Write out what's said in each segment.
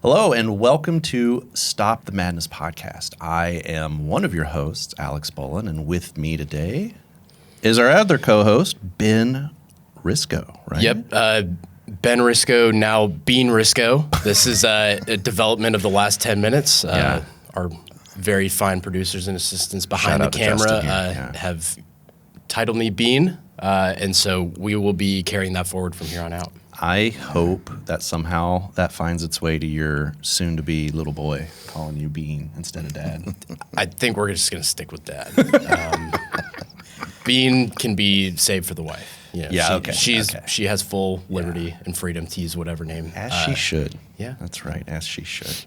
Hello and welcome to Stop the Madness podcast. I am one of your hosts, Alex Bolan, and with me today is our other co-host, Ben Risko, right? Yep, Ben Risko, now Bean Risko. This is a development of the last 10 minutes. Yeah. Our very fine producers and assistants behind Shout the out to camera Justin here. have titled me Bean, and so we will be carrying that forward from here on out. I hope that somehow that finds its way to your soon-to-be little boy calling you Bean instead of Dad. I think we're just going to stick with that. Bean can be saved for the wife. You know, Yeah, okay. She has full liberty and freedom to use whatever name. As she should. Yeah. That's right, as she should.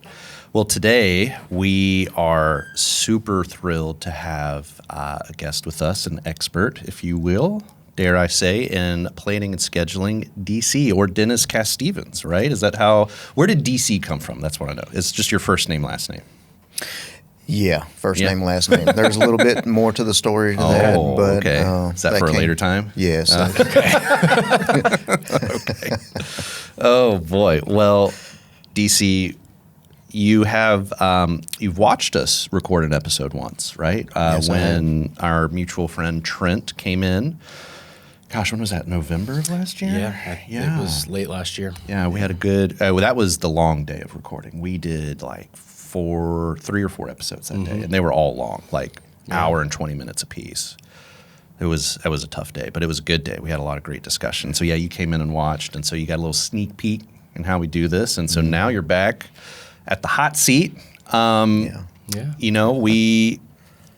Well, today we are super thrilled to have a guest with us, an expert, if you will, dare I say, in planning and scheduling, DC, or Dennis Casstevens, right? Is that where did DC come from? That's what I know. It's just your first name, last name. Yeah, first name, last name. There's a little bit more to the story to that. But, okay. Is that for a later time? Yes. Okay. Oh, boy. Well, DC, you have you've watched us record an episode once, right? Yes, when our mutual friend Trent came in. Gosh, when was that? November of last year? Yeah. It was late last year. Yeah, we had a good. That was the long day of recording. We did like 3 or 4 episodes that day, and they were all long, like hour and 20 minutes apiece. It was a tough day, but it was a good day. We had a lot of great discussion. So yeah, you came in and watched, and so you got a little sneak peek in how we do this, and so now you're back at the hot seat. You know, we,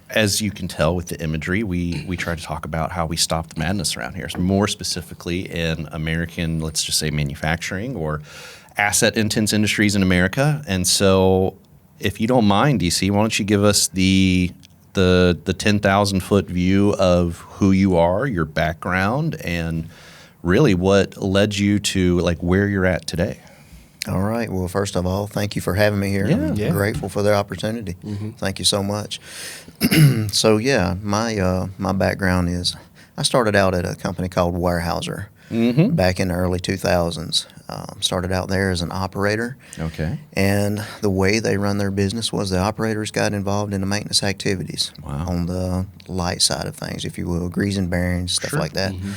as you can tell with the imagery, we try to talk about how we stop the madness around here. So more specifically in American, let's just say manufacturing or asset-intense industries in America. And so if you don't mind, DC, why don't you give us the 10,000-foot view of who you are, your background, and really what led you to like where you're at today. All right. Well, first of all, thank you for having me here. I'm grateful for the opportunity. Thank you so much. So, yeah, my background is I started out at a company called Weyerhaeuser back in the early 2000s. Started out there as an operator. Okay. And the way they run their business was the operators got involved in the maintenance activities on the light side of things, if you will, greasing bearings, stuff like that. And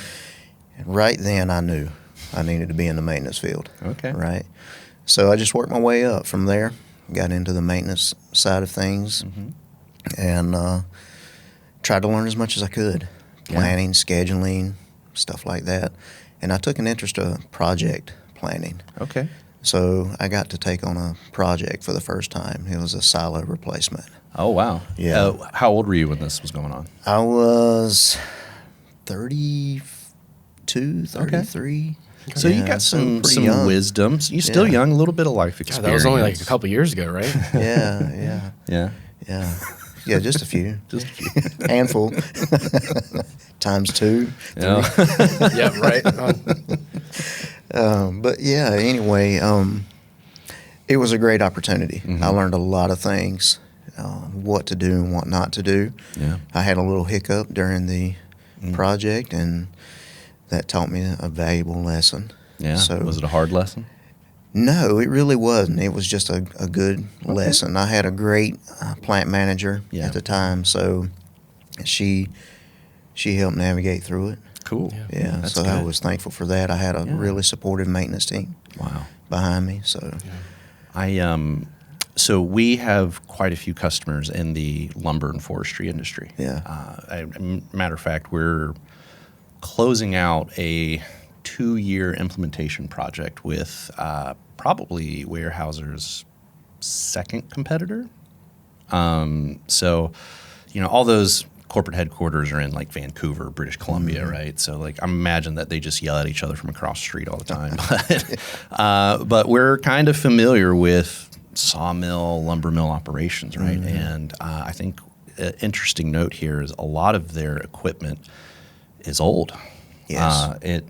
right then I knew I needed to be in the maintenance field. Okay. Right. So I just worked my way up from there, got into the maintenance side of things, and tried to learn as much as I could, planning, scheduling, stuff like that. And I took an interest in project planning. Okay. So I got to take on a project for the first time. It was a silo replacement. Oh, wow. Yeah. How old were you when this was going on? I was 32, 33. Okay. So you got some young. wisdom. You're still young, a little bit of life God, experience. that was only like a couple years ago, right? Yeah. Yeah, just a few. Just a few. Handful. Times 2. Yeah. Yeah, right. But yeah, anyway, it was a great opportunity. I learned a lot of things, what to do and what not to do. Yeah. I had a little hiccup during the project, and that taught me a valuable lesson. Yeah. So, was it a hard lesson? No, it really wasn't. It was just a good lesson. I had a great plant manager at the time, so she helped navigate through it. Cool. Yeah, That's so good. I was thankful for that. I had a really supportive maintenance team behind me. So, So we have quite a few customers in the lumber and forestry industry. Yeah. Matter of fact, we're closing out a 2-year implementation project with probably Weyerhaeuser's second competitor. So, you know, all those corporate headquarters are in like Vancouver, British Columbia, right? So like I imagine that they just yell at each other from across the street all the time. But we're kind of familiar with sawmill, lumber mill operations, right? And I think an interesting note here is a lot of their equipment is old. Yes. It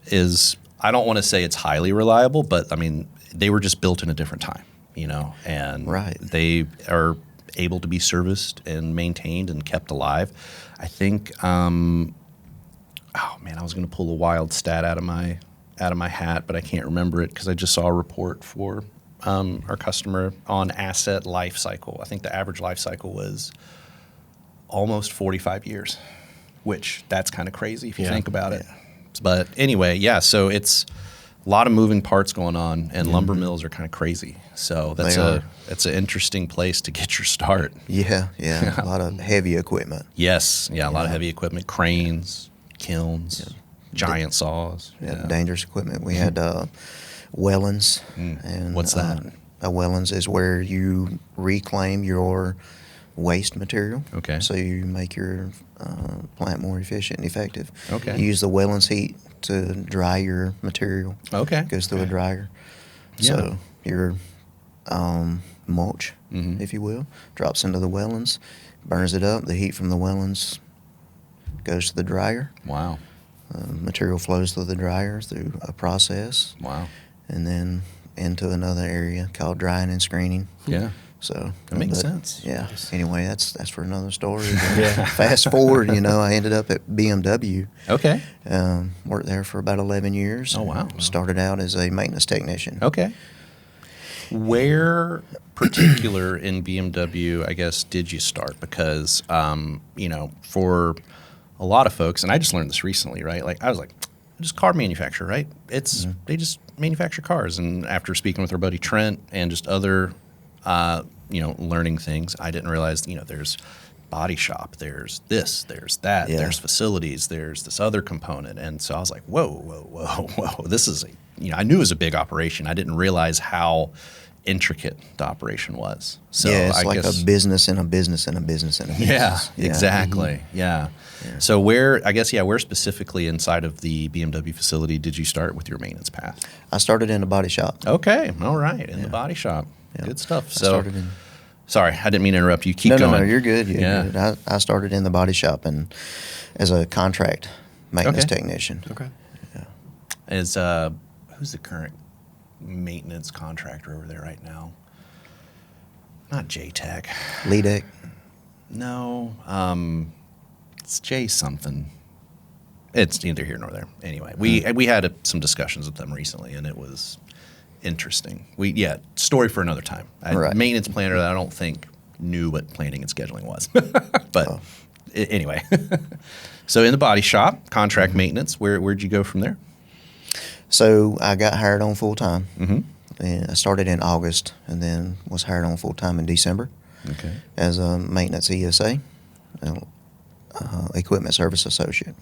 is, I don't want to say it's highly reliable, but I mean, they were just built in a different time, you know, and they are able to be serviced and maintained and kept alive. I think, I was going to pull a wild stat out of my hat, but I can't remember it because I just saw a report for our customer on asset life cycle. I think the average life cycle was almost 45 years, which that's kind of crazy if you think about it. But anyway, yeah, so it's a lot of moving parts going on, and lumber mills are kind of crazy. So that's an interesting place to get your start. Yeah. A lot of heavy equipment. Yes, a lot of heavy equipment, cranes, kilns, giant saws. Dangerous equipment. We had Wellens. And what's that? A Wellens is where you reclaim your waste material. Okay. So you make your plant more efficient and effective. Okay. You use the Wellens heat to dry your material. Okay. It goes through a dryer. Yeah. So your mulch, if you will, drops into the Wellens, burns it up. The heat from the Wellens goes to the dryer. Wow. Material flows through the dryer through a process. Wow. And then into another area called drying and screening. Yeah. So that makes sense. Yeah. Anyway, that's for another story. Fast forward, I ended up at BMW. Okay. Worked there for about 11 years. Oh, wow. Started out as a maintenance technician. Okay. Where particular in BMW, I guess, did you start? Because, for a lot of folks, and I just learned this recently, right? Like, I was like, just car manufacturer, right? It's they just manufacture cars. And after speaking with our buddy Trent and just other, learning things, I didn't realize, there's body shop, there's this, there's that, there's facilities, there's this other component. And so I was like, whoa. This is, I knew it was a big operation. I didn't realize how intricate the operation was. So it's I like guess, a business and a business and a business and a business. Yeah, exactly. Yeah. So where specifically inside of the BMW facility did you start with your maintenance path? I started in the body shop. Okay. All right. In the body shop. Yeah. Good stuff. So, started in. Sorry, I didn't mean to interrupt you. Keep going. No, you're good. You're good. I started in the body shop and as a contract maintenance technician. Okay. Yeah. Who's the current maintenance contractor over there right now? Not JTech. Leadec. No. It's J something. It's neither here nor there. Anyway, we had some discussions with them recently, and it was interesting. Story for another time. Maintenance planner that I don't think knew what planning and scheduling was. But anyway. So in the body shop, contract maintenance, where'd you go from there? So I got hired on full time. And I started in August and then was hired on full time in December. Okay. As a maintenance ESA, equipment service associate.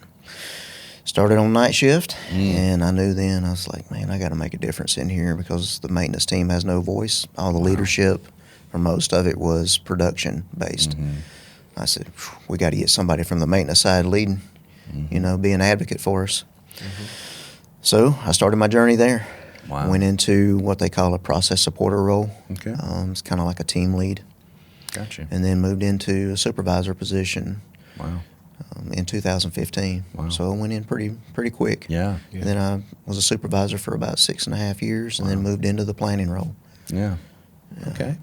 Started on night shift, and I knew then, I was like, man, I got to make a difference in here because the maintenance team has no voice. All the leadership, or most of it, was production based. I said, we got to get somebody from the maintenance side leading, be an advocate for us. So I started my journey there. Wow. Went into what they call a process supporter role. Okay. It's kind of like a team lead. Gotcha. And then moved into a supervisor position. Wow. In 2015. Wow. So I went in pretty quick. Yeah. And then I was a supervisor for about 6.5 years and then moved into the planning role. Yeah. Okay.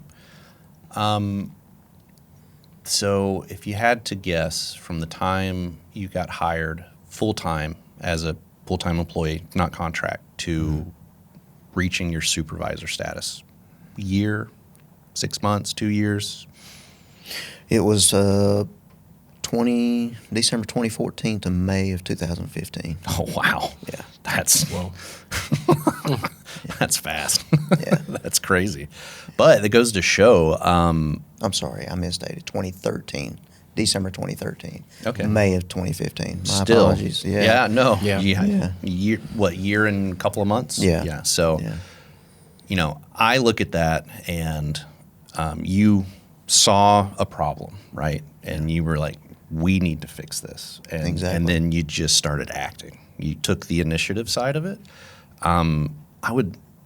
So if you had to guess from the time you got hired full-time as a full-time employee, not contract, to reaching your supervisor status, year, 6 months, 2 years? It was December 2014 to May of 2015. Oh, wow. Yeah. That's that's fast. Yeah. That's crazy. But it goes to show. I'm sorry, I misstated. 2013. December 2013. Okay. May of 2015. My Still. apologies. Yeah. Yeah, no. Yeah. Year and a couple of months? Yeah. Yeah. So, I look at that and you saw a problem, right? And you were like, we need to fix this. Exactly. And then you just started acting. You took the initiative side of it.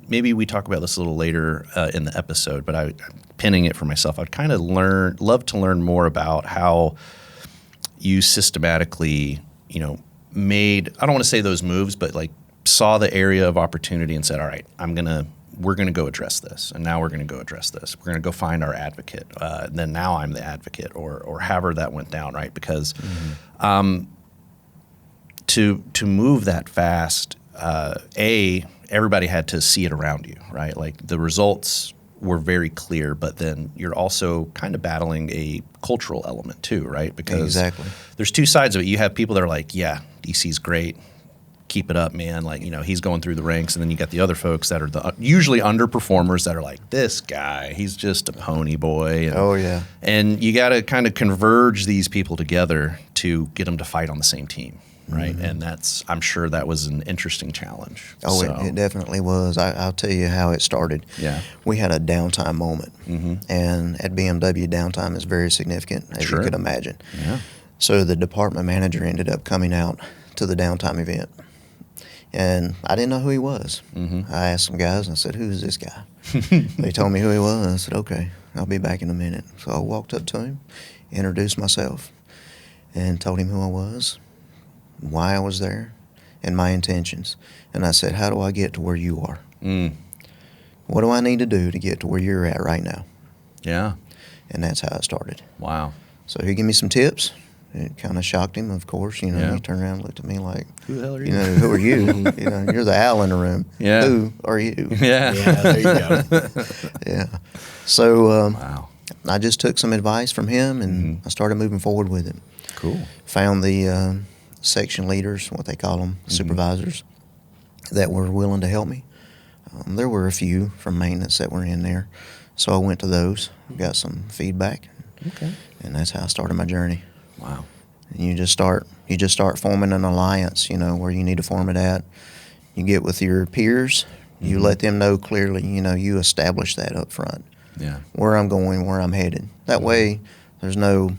Maybe we talk about this a little later in the episode, but I'm pinning it for myself. I'd kind of love to learn more about how you systematically, made, I don't want to say those moves, but like saw the area of opportunity and said, all right, we're going to go address this. And now we're going to go address this. We're going to go find our advocate. Then now I'm the advocate or however that went down, right? Because to move that fast, everybody had to see it around you, right? Like the results were very clear, but then you're also kind of battling a cultural element too, right? Because Exactly. there's two sides of it. You have people that are like, yeah, DC's great. Keep it up, man. Like, he's going through the ranks. And then you got the other folks that are the usually underperformers that are like, this guy, he's just a pony boy. And, And you got to kind of converge these people together to get them to fight on the same team, right? And I'm sure that was an interesting challenge. Oh, it definitely was. I'll tell you how it started. Yeah. We had a downtime moment. And at BMW, downtime is very significant, as you could imagine. Yeah. So the department manager ended up coming out to the downtime event. And I didn't know who he was. I asked some guys, and I said, who is this guy? They told me who he was. I said, okay, I'll be back in a minute. So I walked up to him, introduced myself, and told him who I was, why I was there, and my intentions. And I said, how do I get to where you are? What do I need to do to get to where you're at right now? Yeah. And that's how it started. Wow. So he gave me some tips. It kind of shocked him, of course. He turned around and looked at me like, who the hell are you? Who are you? You're the owl in the room. Yeah. Who are you? Yeah. There you go. Yeah. So Wow. I just took some advice from him, and I started moving forward with it. Cool. Found the section leaders, what they call them, supervisors, that were willing to help me. There were a few from maintenance that were in there. So I went to those, got some feedback, and that's how I started my journey. Wow. And you just start forming an alliance, where you need to form it at. You get with your peers, you let them know clearly, you establish that up front. Yeah. Where I'm going, where I'm headed. That way there's no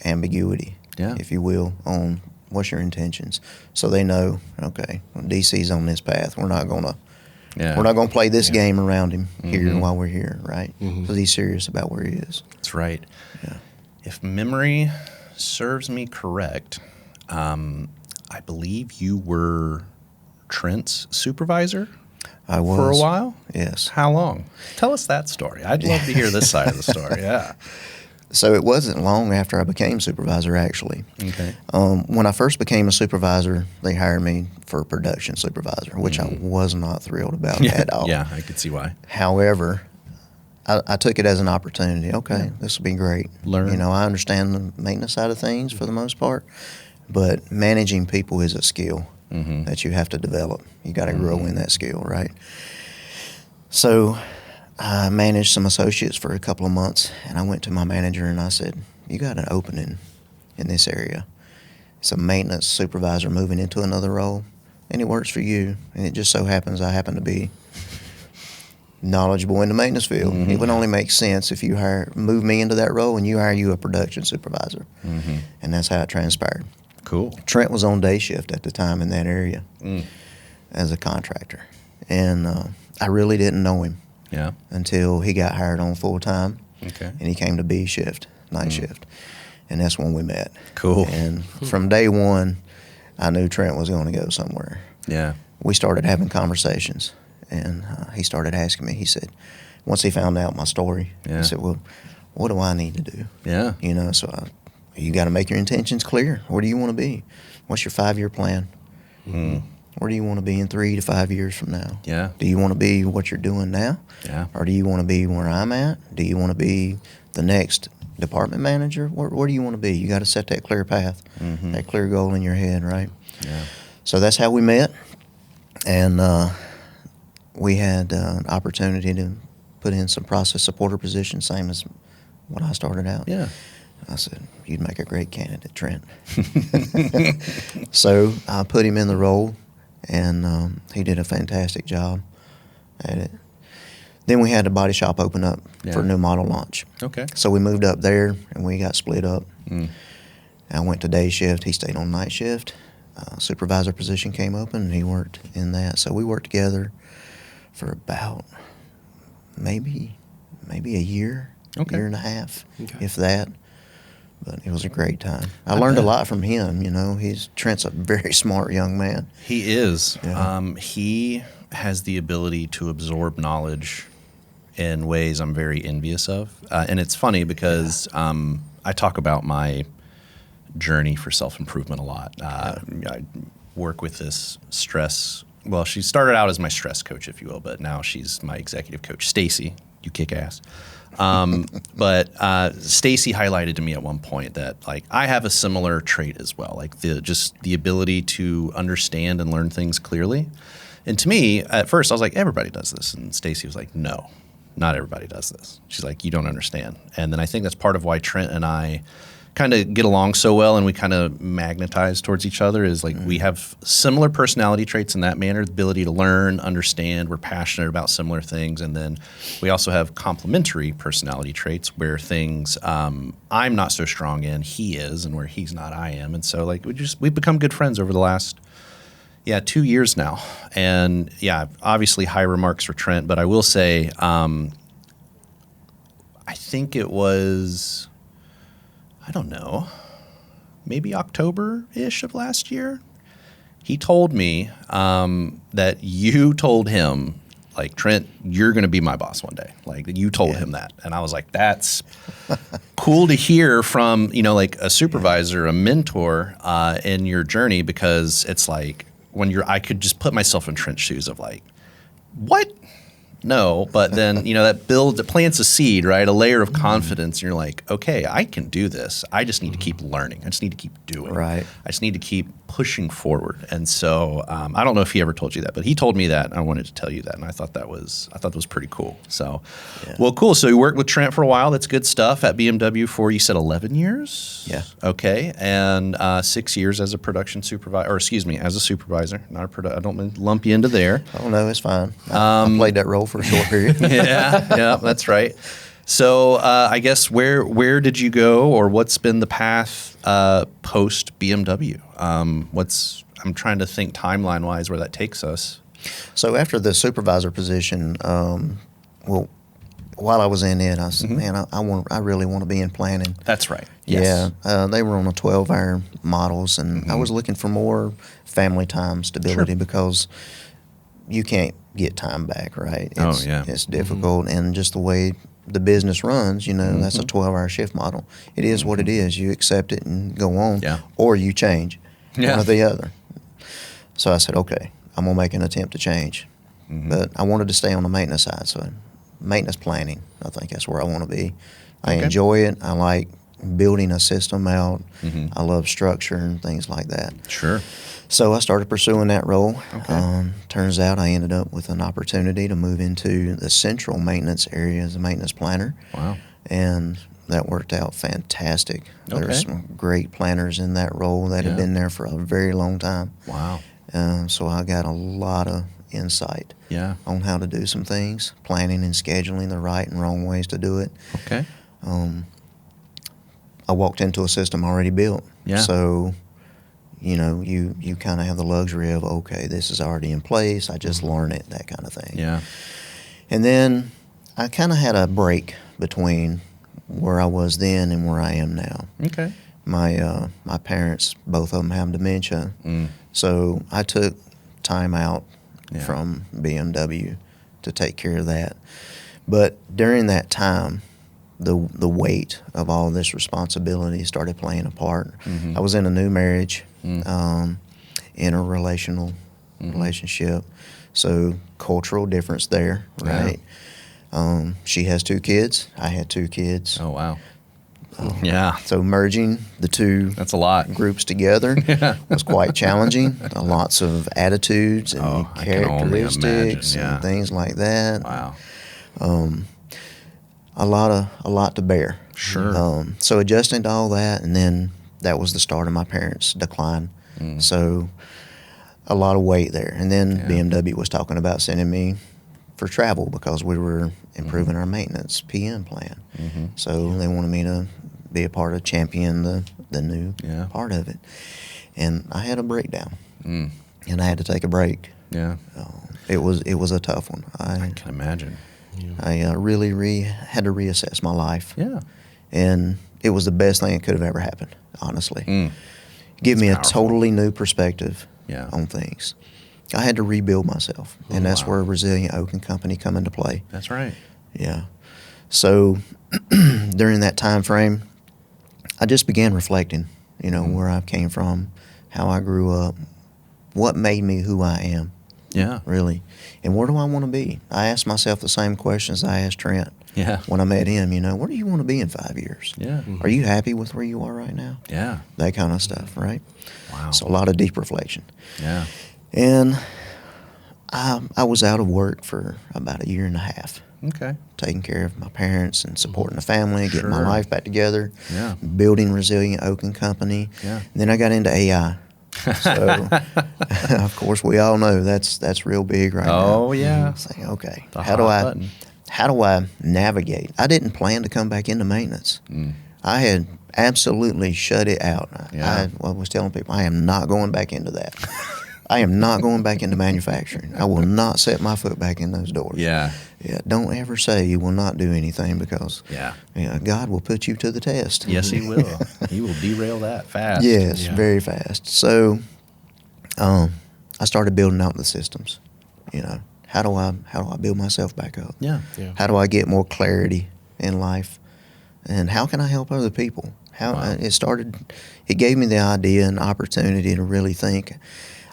ambiguity, if you will, on what's your intentions. So they know, okay, DC's on this path. We're not gonna play this game around him here while we're here, right? Because he's serious about where he is. That's right. Yeah. If memory serves me correct, I believe you were Trent's supervisor I was. for a while? Yes. How long? Tell us that story. I'd love to hear this side of the story. Yeah. So it wasn't long after I became supervisor, actually. Okay. When I first became a supervisor, they hired me for a production supervisor, which I was not thrilled about at all. Yeah, I could see why. However, I took it as an opportunity. Okay, this will be great. Learn. I understand the maintenance side of things for the most part, but managing people is a skill that you have to develop. You got to grow in that skill, right? So I managed some associates for a couple of months, and I went to my manager and I said, you got an opening in this area. It's a maintenance supervisor moving into another role, and it works for you. And it just so happens I happen to be knowledgeable in the maintenance field. It would only make sense if you move me into that role and you hire you a production supervisor. And that's how it transpired. Cool. Trent was on day shift at the time in that area as a contractor. And I really didn't know him until he got hired on full time. Okay. And he came to B shift, night shift. And that's when we met. Cool. And from day one, I knew Trent was going to go somewhere. Yeah. We started having conversations. And he started asking me, he said, once he found out my story, he said, well, what do I need to do? Yeah. So you got to make your intentions clear. Where do you want to be? What's your 5-year plan? Where do you want to be in 3 to 5 years from now? Yeah. Do you want to be what you're doing now? Yeah. Or do you want to be where I'm at? Do you want to be the next department manager? Where do you want to be? You got to set that clear path, that clear goal in your head, right? Yeah. So that's how we met. And we had an opportunity to put in some process supporter positions, same as when I started out. Yeah. I said, you'd make a great candidate, Trent. So I put him in the role, and he did a fantastic job at it. Then we had the body shop open up for a new model launch. Okay. So we moved up there, and we got split up. I went to day shift. He stayed on night shift. Supervisor position came open, and he worked in that. So we worked together for about maybe a year, year and a half, if that. But it was a great time. I learned a lot from him. Trent's a very smart young man. He is. Yeah. He has the ability to absorb knowledge in ways I'm very envious of. And it's funny because I talk about my journey for self-improvement a lot. I work with this stress well, she started out as my stress coach, if you will, but now she's my executive coach. Stacy, you kick ass. But Stacy highlighted to me at one point that like I have a similar trait as well, like the ability to understand and learn things clearly. And to me, at first, I was like, everybody does this. And Stacy was like, no, not everybody does this. She's like, you don't understand. And then I think that's part of why Trent and I kind of get along so well and we kind of magnetize towards each other is like we have similar personality traits in that manner, the ability to learn, understand, we're passionate about similar things. And then we also have complementary personality traits where things I'm not so strong in, he is, and where he's not, I am. And so like we've become good friends over the last 2 years now. And obviously high remarks for Trent, but I will say I think it was, I don't know, maybe October-ish of last year. He told me that you told him, like, Trent, you're going to be my boss one day. Like, you told him that. And I was like, that's cool to hear from, like a supervisor, a mentor in your journey, because it's like I could just put myself in Trent's shoes of like, what? No, but then, that plants a seed, right? A layer of confidence. And you're like, okay, I can do this. I just need to keep learning. I just need to keep doing. Right. I just need to keep pushing forward. And so I don't know if he ever told you that, but he told me that. And I wanted to tell you that. And I thought that was pretty cool. So, Well, cool. So you worked with Trent for a while. That's good stuff at BMW for, you said 11 years? Yeah. Okay. And 6 years as a production supervisor, or excuse me, as a supervisor. Not a I don't mean to lump you into there. Oh, no, it's fine. I played that role for a short period. Yeah, that's right. So I guess where did you go, or what's been the path post BMW? I'm trying to think timeline wise where that takes us. So after the supervisor position, while I was in it, I said, man, I really want to be in planning. That's right. Yes. Yeah, they were on the 12-hour models, and I was looking for more family time stability because you can't get time back, right? It's difficult, and just the way the business runs, that's a 12-hour shift model. It is what it is. You accept it and go on, or you change, one or the other. So I said, okay, I'm going to make an attempt to change. But I wanted to stay on the maintenance side, so maintenance planning, I think that's where I want to be. I enjoy it. I like building a system out. I love structure and things like that. Sure. So I started pursuing that role. Turns out I ended up with an opportunity to move into the central maintenance area as a maintenance planner. Wow. And that worked out fantastic. There were some great planners in that role that had been there for a very long time. Wow. So I got a lot of insight on how to do some things, planning and scheduling the right and wrong ways to do it. Okay. I walked into a system already built. Yeah. So, you kind of have the luxury of, okay, this is already in place. I just learn it, that kind of thing. Yeah. And then I kind of had a break between where I was then and where I am now. Okay. My parents, both of them have dementia. So I took time out from BMW to take care of that. But during that time, the weight of all this responsibility started playing a part. I was in a new marriage, interrelational relationship, so cultural difference there, right? She has 2 kids. I had 2 kids. Oh, wow. Yeah. So merging the two that's a lot groups together was quite challenging. Lots of attitudes and characteristics and things like that. Wow. A lot to bear. Sure. So adjusting to all that, and then that was the start of my parents' decline. So a lot of weight there. And then BMW was talking about sending me for travel because we were improving our maintenance PM plan. So they wanted me to be a part of champion the new part of it. And I had a breakdown. And I had to take a break. Yeah. It was a tough one. I can imagine. I really had to reassess my life. Yeah. And it was the best thing that could have ever happened, honestly. Give me powerful. A totally new perspective Yeah. on things. I had to rebuild myself, and that's where Resilient Oak and Company come into play. That's right. Yeah. So during that time frame, I just began reflecting, where I came from, how I grew up, what made me who I am. Yeah. Really. And where do I want to be? I asked myself the same questions I asked Trent. Yeah. When I met him, where do you want to be in 5 years? Yeah. Are you happy with where you are right now? Yeah. That kind of stuff, right? Wow. So a lot of deep reflection. Yeah. And I was out of work for about 1.5 years. Okay. Taking care of my parents and supporting the family, getting my Sure. life back together, Yeah. building resilient Oakland company. Yeah. And then I got into AI. So, of course, we all know that's real big right now. Oh, yeah. Saying, okay, The how do hot I button. how do I navigate? I didn't plan to come back into maintenance. I had absolutely shut it out. Yeah. I was telling people I am not going back into that. I am not going back into manufacturing. I will not set my foot back in those doors. Yeah. Yeah, don't ever say you will not do anything because Yeah. God will put you to the test. Yes, he will. He will derail that fast. Yes, Yeah. very fast. So I started building out the systems. How do I build myself back up? Yeah. Yeah. How do I get more clarity in life? And how can I help other people? Wow. It gave me the idea and opportunity to really think,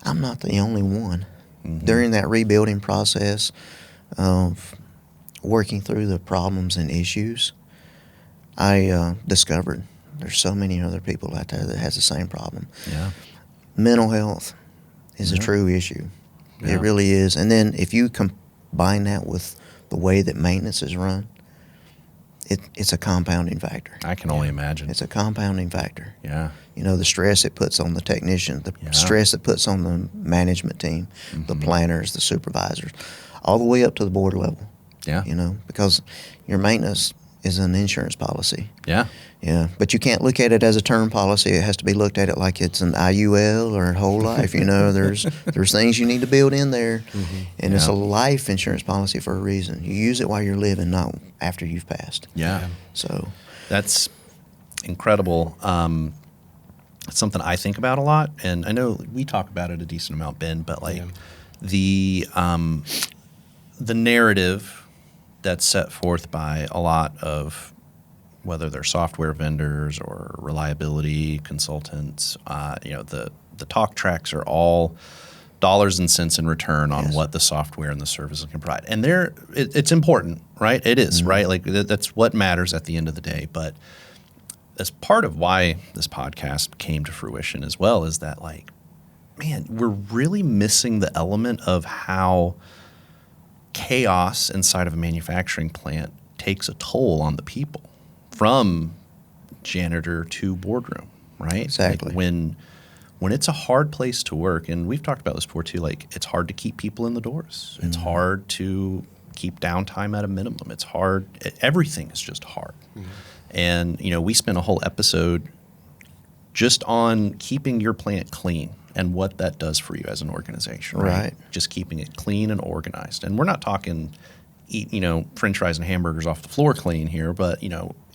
I'm not the only one. Mm-hmm. During that rebuilding process of working through the problems and issues, I discovered there's so many other people out there that has the same problem. Yeah. Mental health is a Yeah. true issue. Yeah. It really is. And then if you combine that with the way that maintenance is run, it's a compounding factor. I can only imagine. It's a compounding factor. Yeah. The stress it puts on the technician, the Yeah. stress it puts on the management team, the planners, the supervisors, all the way up to the board level. Yeah. Because your maintenance is an insurance policy. Yeah. Yeah, but you can't look at it as a term policy. It has to be looked at it like it's an IUL or whole life. There's things you need to build in there, and it's a Yeah. life insurance policy for a reason. You use it while you're living, not after you've passed. Yeah. So, That's incredible. It's something I think about a lot, and I know we talk about it a decent amount, Ben. But the narrative that's set forth by a lot of whether they're software vendors or reliability consultants, the talk tracks are all dollars and cents in return on Yes. what the software and the services can provide. And it's important, right? It is, right? Like that's what matters at the end of the day. But as part of why this podcast came to fruition as well is that, man, we're really missing the element of how chaos inside of a manufacturing plant takes a toll on the people, from janitor to boardroom, right? Exactly. When it's a hard place to work, and we've talked about this before too, it's hard to keep people in the doors. It's hard to keep downtime at a minimum. It's hard. Everything is just hard. And, we spent a whole episode just on keeping your plant clean and what that does for you as an organization, right? Right. Just keeping it clean and organized. And we're not talking eat, French fries and hamburgers off the floor clean here, but,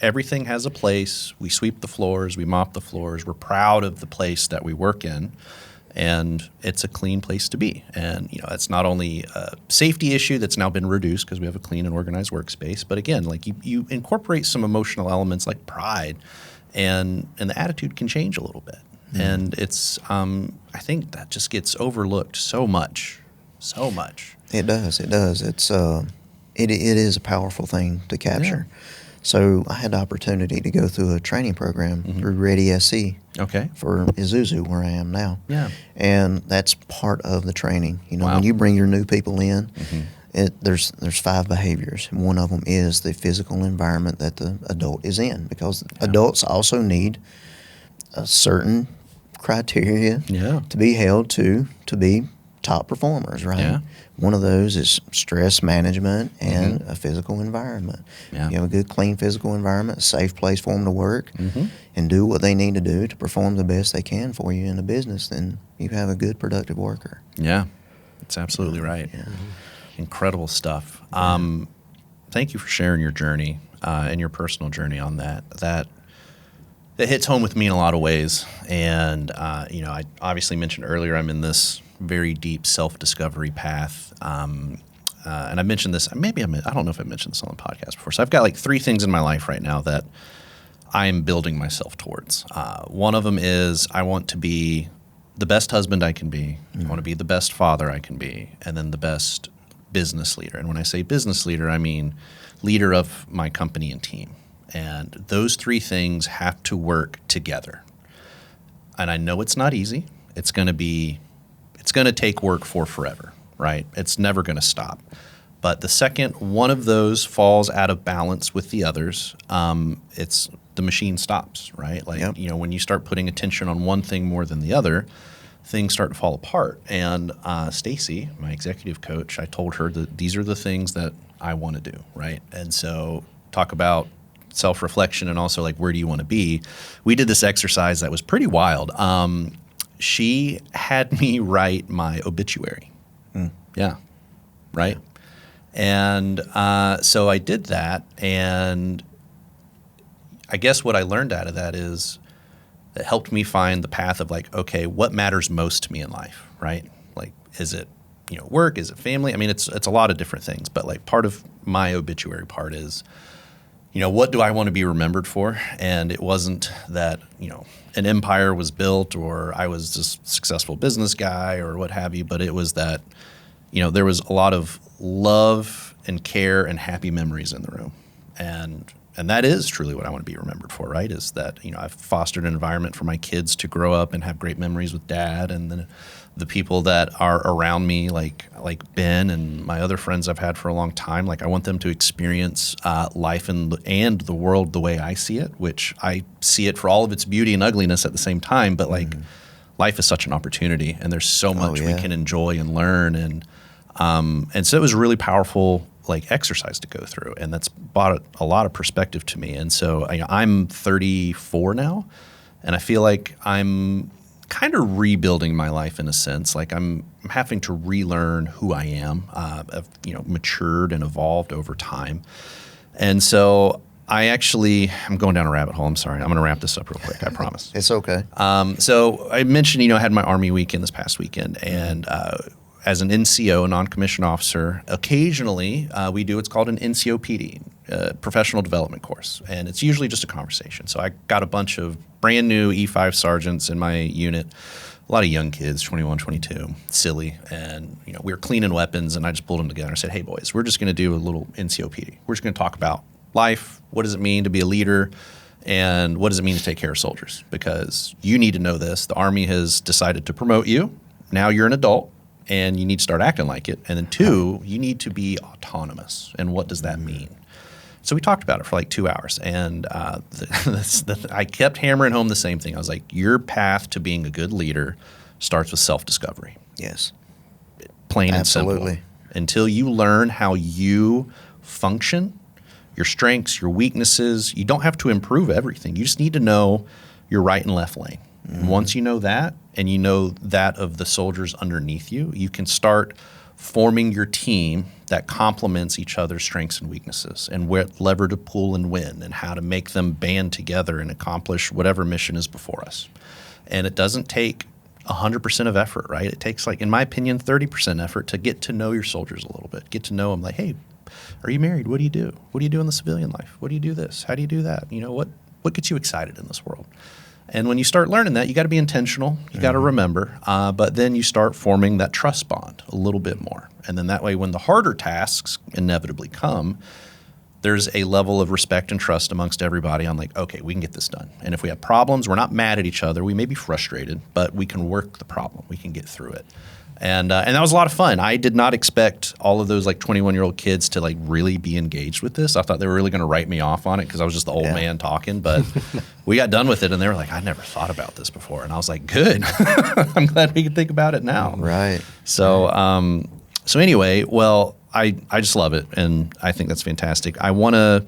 everything has a place. We sweep the floors, we mop the floors. We're proud of the place that we work in, and it's a clean place to be. And, it's not only a safety issue that's now been reduced because we have a clean and organized workspace, but again, you incorporate some emotional elements like pride, and the attitude can change a little bit. And it's, I think that just gets overlooked so much. it does. It is a powerful thing to capture. Yeah. So I had the opportunity to go through a training program through Ready SC Okay. for Isuzu, where I am now. Yeah. And that's part of the training. Wow. When you bring your new people in, there's 5 behaviors. And one of them is the physical environment that the adult is in, because adults also need a certain criteria to be held to be top performers, right? Yeah. One of those is stress management and a physical environment. Yeah. You have a good, clean physical environment, a safe place for them to work, and do what they need to do to perform the best they can for you in the business, then you have a good, productive worker. Yeah, that's absolutely right. Yeah. Incredible stuff. Thank you for sharing your journey and your personal journey on that. That hits home with me in a lot of ways. And, I obviously mentioned earlier I'm in this very deep self-discovery path. And I mentioned this, I don't know if I mentioned this on the podcast before. So I've got 3 things in my life right now that I am building myself towards. One of them is I want to be the best husband I can be. I want to be the best father I can be, and then the best business leader. And when I say business leader, I mean leader of my company and team. And those three things have to work together. And I know it's not easy. It's going to take work for forever, right? It's never going to stop. But the second one of those falls out of balance with the others, the machine stops, right? Like, when you start putting attention on one thing more than the other, things start to fall apart. And Stacy, my executive coach, I told her that these are the things that I want to do, right? And so talk about self-reflection and also like, where do you want to be? We did this exercise that was pretty wild. She had me write my obituary. Yeah, right? And so I did that, and I guess what I learned out of that is it helped me find the path of like, okay, what matters most to me in life, right? Like, is it work? Is it family? I mean, it's a lot of different things, but like part of my obituary part is, what do I want to be remembered for? And it wasn't that, an empire was built or I was this successful business guy or what have you, but it was that, there was a lot of love and care and happy memories in the room. And that is truly what I want to be remembered for, right? Is that, I've fostered an environment for my kids to grow up and have great memories with dad, and then the people that are around me, like Ben and my other friends I've had for a long time, like I want them to experience life and the world the way I see it, which I see it for all of its beauty and ugliness at the same time. But like life is such an opportunity, and there's so much we can enjoy and learn, and so it was a really powerful like exercise to go through, and that's brought a lot of perspective to me. And so I'm 34 now, and I feel like I'm kind of rebuilding my life in a sense. Like I'm having to relearn who I am. I've matured and evolved over time, and so I'm going down a rabbit hole. I'm sorry. I'm going to wrap this up real quick. I promise. It's okay. So I mentioned I had my Army weekend this past weekend, and as an NCO, a non-commissioned officer, occasionally we do what's called an NCOPD, professional development course. And it's usually just a conversation. So I got a bunch of brand new E5 sergeants in my unit, a lot of young kids, 21, 22, silly. And we were cleaning weapons, and I just pulled them together and said, hey, boys, we're just going to do a little NCOPD. We're just going to talk about life. What does it mean to be a leader? And what does it mean to take care of soldiers? Because you need to know this. The Army has decided to promote you. Now you're an adult, and you need to start acting like it. And then 2, you need to be autonomous. And what does that mean? So we talked about it for like 2 hours. And I kept hammering home the same thing. I was like, your path to being a good leader starts with self-discovery. Yes. Plain Absolutely. and simple. Until you learn how you function, your strengths, your weaknesses, you don't have to improve everything. You just need to know your right and left lane. And once you know that, and you know that of the soldiers underneath you, you can start forming your team that complements each other's strengths and weaknesses, and what lever to pull and win, and how to make them band together and accomplish whatever mission is before us. And it doesn't take 100% of effort, right? It takes, like, in my opinion, 30% effort to get to know your soldiers a little bit. Get to know them, like, hey, are you married? What do you do? What do you do in the civilian life? What do you do this? How do you do that? What gets you excited in this world? And when you start learning that, you got to be intentional. You got to remember. But then you start forming that trust bond a little bit more. And then that way, when the harder tasks inevitably come, there's a level of respect and trust amongst everybody on like, okay, we can get this done. And if we have problems, we're not mad at each other. We may be frustrated, but we can work the problem. We can get through it. And that was a lot of fun. I did not expect all of those like 21-year-old kids to like really be engaged with this. I thought they were really going to write me off on it because I was just the old man talking. But we got done with it, and they were like, I never thought about this before. And I was like, good. I'm glad we can think about it now. Right. So so anyway, well, I just love it, and I think that's fantastic. I want to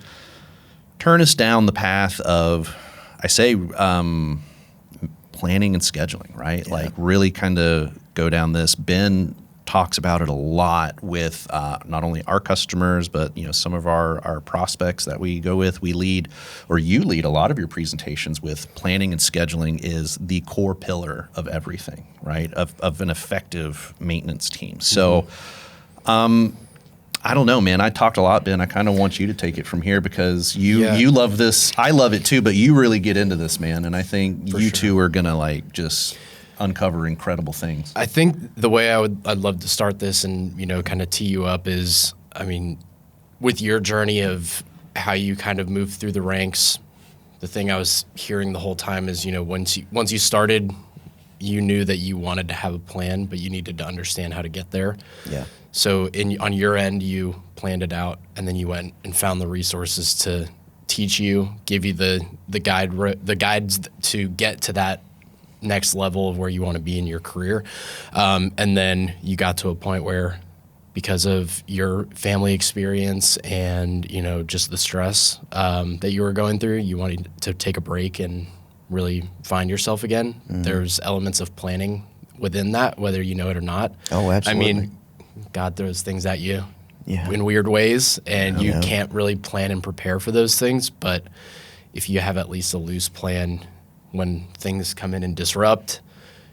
turn us down the path of, I say, planning and scheduling, right? Yeah. Like really kind of go down this. Ben talks about it a lot with not only our customers, but some of our prospects that we go with. We lead, or you lead, a lot of your presentations with planning and scheduling is the core pillar of everything, right? Of an effective maintenance team. So, I don't know, man. I talked a lot, Ben. I kind of want you to take it from here because you love this. I love it too, but you really get into this, man. And I think you two are gonna like just uncover incredible things. I think the way I'd love to start this and, kind of tee you up is, with your journey of how you kind of moved through the ranks, the thing I was hearing the whole time is, once you started, you knew that you wanted to have a plan, but you needed to understand how to get there. Yeah. So on your end, you planned it out, and then you went and found the resources to teach you, give you the guides to get to that next level of where you want to be in your career. And then you got to a point where, because of your family experience and, just the stress that you were going through, you wanted to take a break and really find yourself again. Mm-hmm. There's elements of planning within that, whether you know it or not. Oh, absolutely. God throws things at you in weird ways, and you can't really plan and prepare for those things. But if you have at least a loose plan, when things come in and disrupt,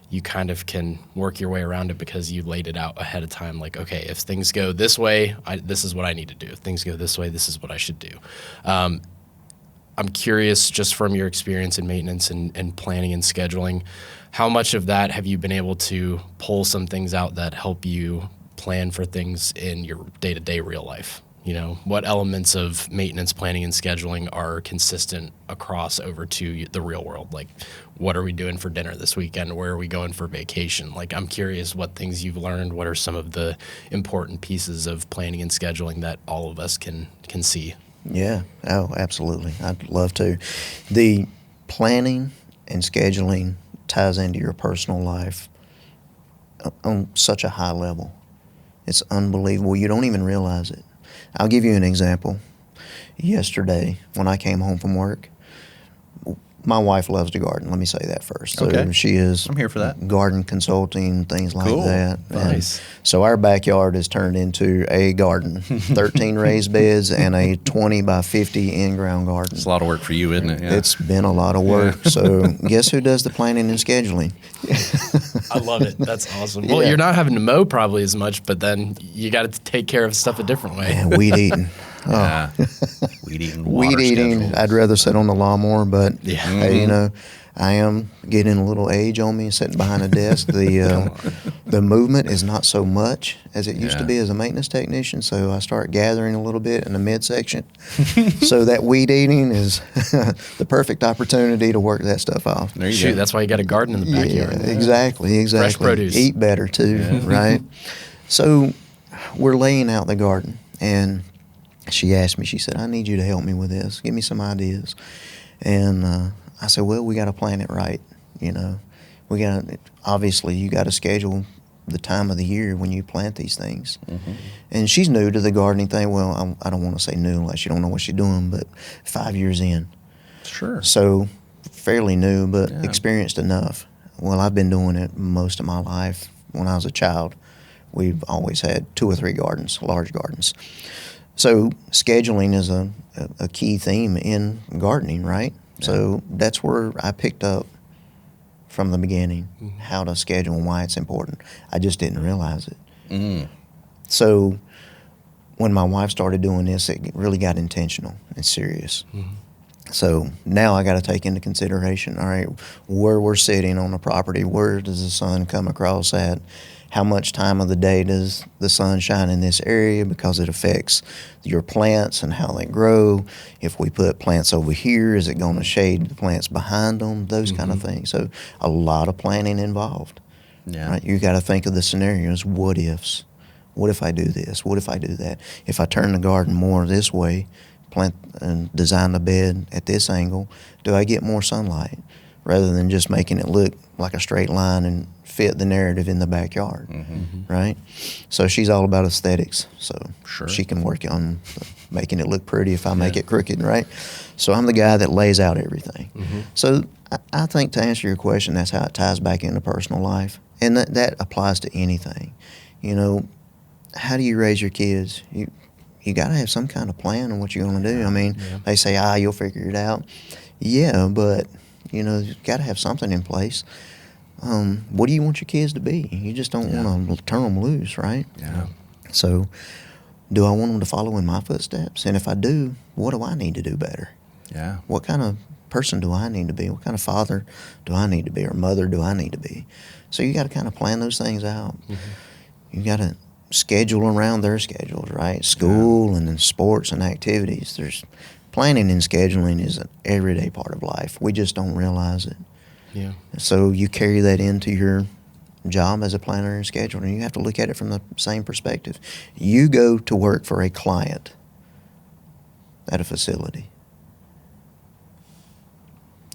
you kind of can work your way around it because you laid it out ahead of time. Like, okay, if things go this way, this is what I need to do. If things go this way, this is what I should do. I'm curious, just from your experience in maintenance and planning and scheduling, how much of that have you been able to pull some things out that help you plan for things in your day-to-day real life? What elements of maintenance, planning, and scheduling are consistent across over to the real world? Like, what are we doing for dinner this weekend? Where are we going for vacation? Like, I'm curious what things you've learned. What are some of the important pieces of planning and scheduling that all of us can see? Yeah. Oh, absolutely. I'd love to. The planning and scheduling ties into your personal life on such a high level. It's unbelievable. You don't even realize it. I'll give you an example. Yesterday, when I came home from work, my wife loves to garden. Let me say that first. So okay. She is. I'm here for that. Garden consulting, things like that. Nice. And so our backyard has turned into a garden. 13 raised beds and a 20 by 50 in-ground garden. It's a lot of work for you, isn't it? Yeah. It's been a lot of work. Yeah. So guess who does the planning and scheduling? I love it. That's awesome. Well, you're not having to mow probably as much, but then you got to take care of stuff a different way. Man, weed eating. Yeah. Weed eating. Weed eating. Schedules. I'd rather sit on the lawnmower, but hey, I am getting a little age on me, sitting behind a desk. The movement is not so much as it used to be as a maintenance technician, so I start gathering a little bit in the midsection. So that weed eating is the perfect opportunity to work that stuff off. There you go. That's why you got a garden in the backyard. Yeah, exactly. Fresh produce. Eat better too, right? So we're laying out the garden, and she asked me, she said, I need you to help me with this. Give me some ideas. And I said, well, we got to plan it right. Obviously you got to schedule the time of the year when you plant these things. Mm-hmm. And she's new to the gardening thing. Well, I don't want to say new unless you don't know what she's doing, but 5 years in. Sure. So fairly new, but experienced enough. Well, I've been doing it most of my life. When I was a child, we've always had 2 or 3 gardens, large gardens. So scheduling is a key theme in gardening, right? Yeah. So that's where I picked up from the beginning how to schedule and why it's important. I just didn't realize it. Mm. So when my wife started doing this, it really got intentional and serious. Mm-hmm. So now I got to take into consideration, all right, where we're sitting on the property, where does the sun come across at? How much time of the day does the sun shine in this area, because it affects your plants and how they grow. If we put plants over here, is it going to shade the plants behind them? Those kind of things. So a lot of planning involved. Yeah. Right? You got to think of the scenarios, what ifs. What if I do this? What if I do that? If I turn the garden more this way, plant and design the bed at this angle, do I get more sunlight? Rather than just making it look like a straight line and fit the narrative in the backyard, right? So she's all about aesthetics, so she can work on making it look pretty if I make it crooked, right? So I'm the guy that lays out everything. So I think, to answer your question, that's how it ties back into personal life, and that applies to anything. How do you raise your kids? You got to have some kind of plan on what you're going to do. I mean, they say, you'll figure it out. Yeah, but you've got to have something in place. What do you want your kids to be? You just don't want to turn them loose, right? Yeah. So do I want them to follow in my footsteps? And if I do, what do I need to do better? Yeah. What kind of person do I need to be? What kind of father do I need to be, or mother do I need to be? So you got to kind of plan those things out. You got to schedule around their schedules, right? School and then sports and activities. There's planning and scheduling is an everyday part of life. We just don't realize it. Yeah. So you carry that into your job as a planner and scheduler, and you have to look at it from the same perspective. You go to work for a client at a facility.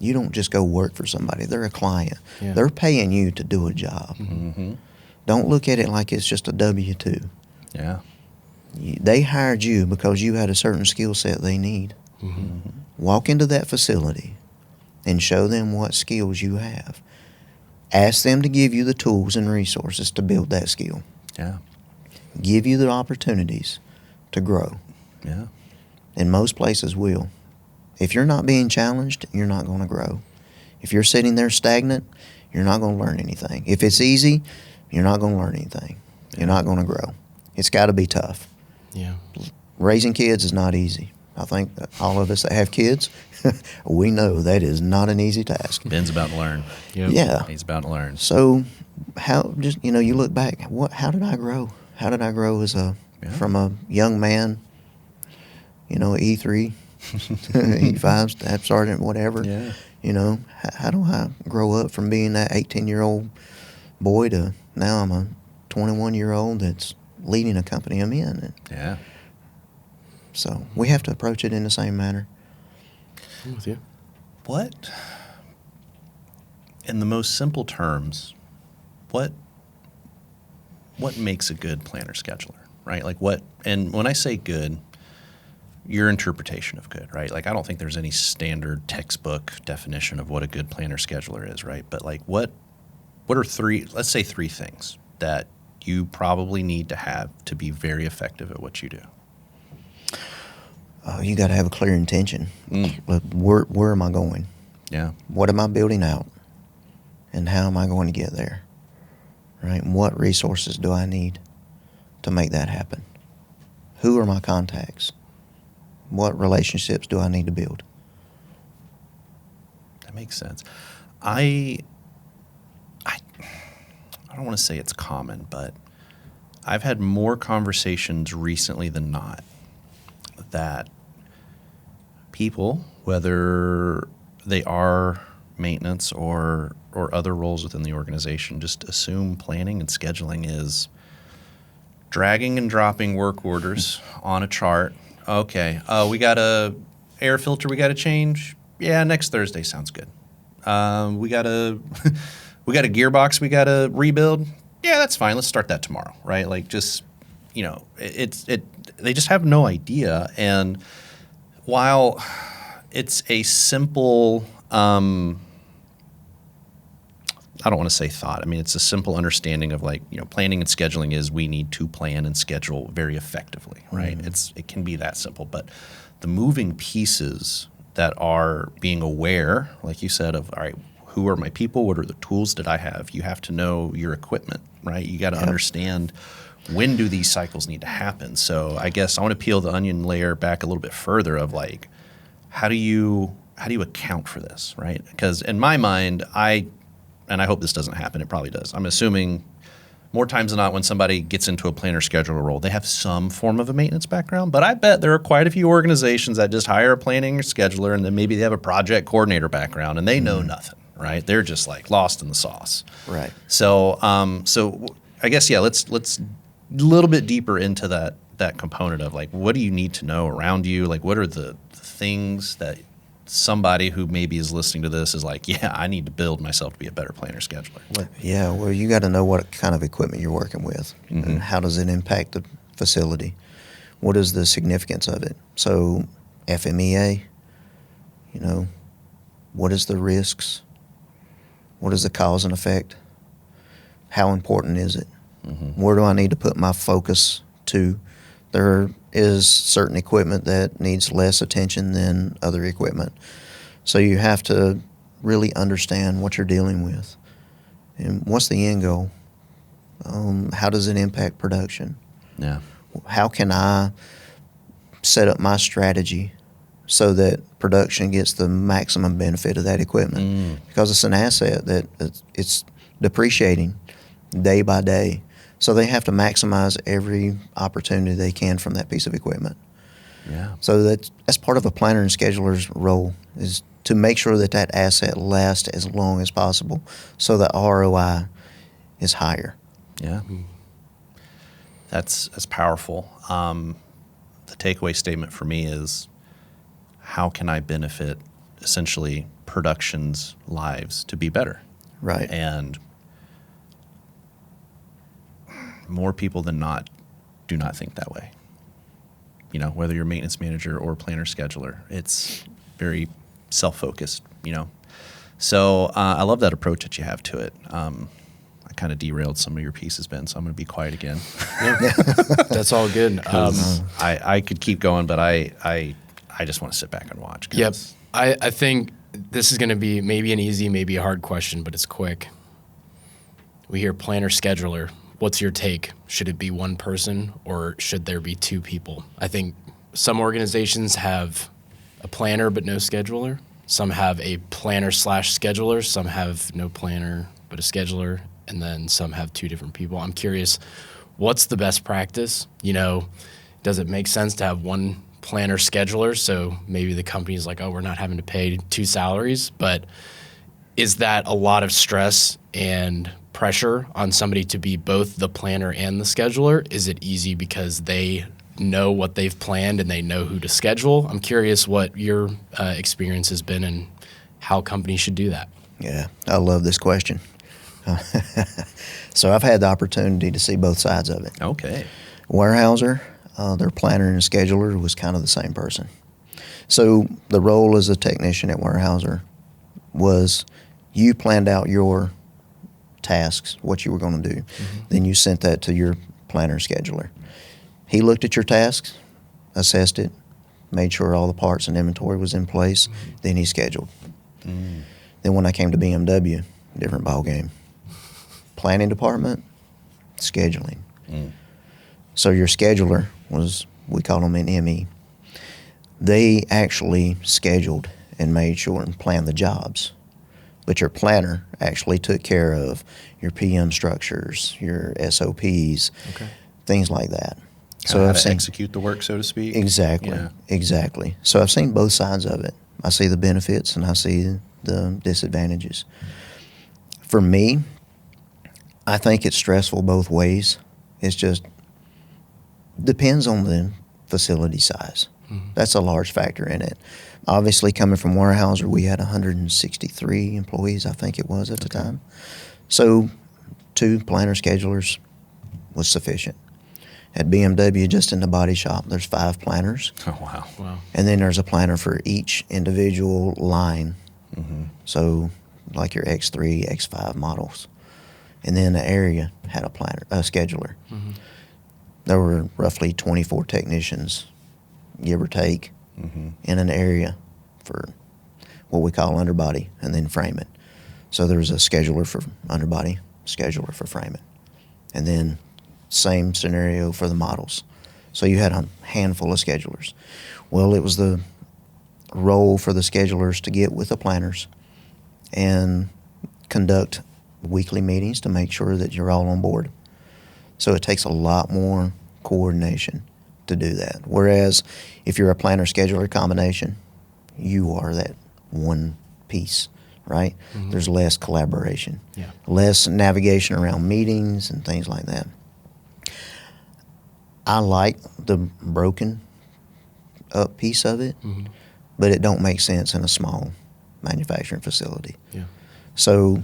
You don't just go work for somebody. They're a client. Yeah. They're paying you to do a job. Don't look at it like it's just a W-2. Yeah. They hired you because you had a certain skill set they need. Walk into that facility and show them what skills you have. Ask them to give you the tools and resources to build that skill. Yeah. Give you the opportunities to grow. Yeah. And most places will. If you're not being challenged, you're not going to grow. If you're sitting there stagnant, you're not going to learn anything. If it's easy, you're not going to learn anything. You're not going to grow. It's got to be tough. Yeah. Raising kids is not easy. I think that all of us that have kids, we know that is not an easy task. Ben's about to learn. Yep. Yeah. He's about to learn. So you look back, how did I grow? How did I grow from a young man, E3, E5, staff sergeant, whatever. Yeah. How do I grow up from being that 18-year-old boy to now I'm a 21-year-old that's leading a company I'm in? Yeah. So we have to approach it in the same manner. I'm with you. What, in the most simple terms, what makes a good planner scheduler, right? Like and when I say good, your interpretation of good, right? Like I don't think there's any standard textbook definition of what a good planner scheduler is, right? But like what are three things that you probably need to have to be very effective at what you do? You got to have a clear intention. Where am I going? Yeah. What am I building out? And how am I going to get there? Right? And what resources do I need to make that happen? Who are my contacts? What relationships do I need to build? That makes sense. I don't want to say it's common, but I've had more conversations recently than not that people, whether they are maintenance or other roles within the organization, just assume planning and scheduling is dragging and dropping work orders on a chart. Okay, we got a air filter we got to change. Yeah, next Thursday sounds good. We got a gearbox we got to rebuild. Yeah, that's fine. Let's start that tomorrow, right? Like just, they just have no idea. And while it's a simple, I don't want to say thought. I mean, it's a simple understanding of planning and scheduling is we need to plan and schedule very effectively, right? It can be that simple, but the moving pieces that are being aware, like you said, of, all right, who are my people? What are the tools that I have? You have to know your equipment, right? You got to understand when do these cycles need to happen. So I guess I want to peel the onion layer back a little bit further of how do you account for this, right? Because in my mind, and I hope this doesn't happen, it probably does. I'm assuming more times than not when somebody gets into a planner scheduler role, they have some form of a maintenance background. But I bet there are quite a few organizations that just hire a planning or scheduler and then maybe they have a project coordinator background and they know nothing, right? They're just lost in the sauce. Right. So I guess, let's a little bit deeper into that component of what do you need to know around you? What are the things that somebody who maybe is listening to this is I need to build myself to be a better planner scheduler? Yeah, well, you got to know what kind of equipment you're working with. And how does it impact the facility? What is the significance of it? So FMEA, what is the risks? What is the cause and effect? How important is it? Where do I need to put my focus to? There is certain equipment that needs less attention than other equipment. So you have to really understand what you're dealing with. And what's the end goal? How does it impact production? Yeah. How can I set up my strategy so that production gets the maximum benefit of that equipment, because it's an asset that it's depreciating day by day. So they have to maximize every opportunity they can from that piece of equipment. Yeah. So that's part of a planner and scheduler's role, is to make sure that that asset lasts as long as possible, so the ROI is higher. Yeah. That's powerful. The takeaway statement for me is, how can I benefit essentially production's lives to be better? Right. And more people than not do not think that way. You know, whether you're a maintenance manager or planner scheduler, it's very self-focused, you know. So I love that approach that you have to it. I kind of derailed some of your pieces, Ben, so I'm going to be quiet again. Yeah. That's all good. I could keep going, but I just want to sit back and watch. Yep. I think this is going to be maybe an easy, maybe a hard question, but it's quick. We hear planner scheduler. What's your take? Should it be one person, or should there be two people? I think some organizations have a planner but no scheduler. Some have a planner / scheduler. Some have no planner but a scheduler. And then some have two different people. I'm curious, what's the best practice? You know, does it make sense to have one planner scheduler? So maybe the company's like, oh, we're not having to pay two salaries. But is that a lot of stress and pressure on somebody to be both the planner and the scheduler? Is it easy because they know what they've planned and they know who to schedule? I'm curious what your experience has been and how companies should do that. Yeah, I love this question. So I've had the opportunity to see both sides of it. Okay. Weyerhaeuser, their planner and scheduler was kind of the same person. So the role as a technician at Weyerhaeuser was, you planned out your tasks, what you were going to do. Then you sent that to your planner scheduler. He looked at your tasks, assessed it, made sure all the parts and inventory was in place, then he scheduled. Then when I came to BMW, different ball game. Planning department, scheduling. So your scheduler was, we call them an ME. They actually scheduled and made sure and planned the jobs. But your planner actually took care of your PM structures, your SOPs, things like that. So I've seen execute the work, so to speak. Exactly, exactly. So I've seen both sides of it. I see the benefits and I see the disadvantages. For me, I think it's stressful both ways. It's just depends on the facility size. That's a large factor in it. Obviously, coming from Weyerhaeuser, we had 163 employees, I think it was at the time. So 2 planner schedulers was sufficient. At BMW, just in the body shop, there's 5 planners. Oh, wow. Wow. And then there's a planner for each individual line. So like your X3, X5 models. And then the area had a planner, a scheduler. There were roughly 24 technicians, give or take, in an area for what we call underbody and then framing. So there was a scheduler for underbody, scheduler for framing. And then same scenario for the models. So you had a handful of schedulers. Well, it was the role for the schedulers to get with the planners and conduct weekly meetings to make sure that you're all on board. So it takes a lot more coordination to do that. Whereas if you're a planner scheduler combination, you are that one piece, right? There's less collaboration, less navigation around meetings and things like that. I like the broken up piece of it, but it don't make sense in a small manufacturing facility. So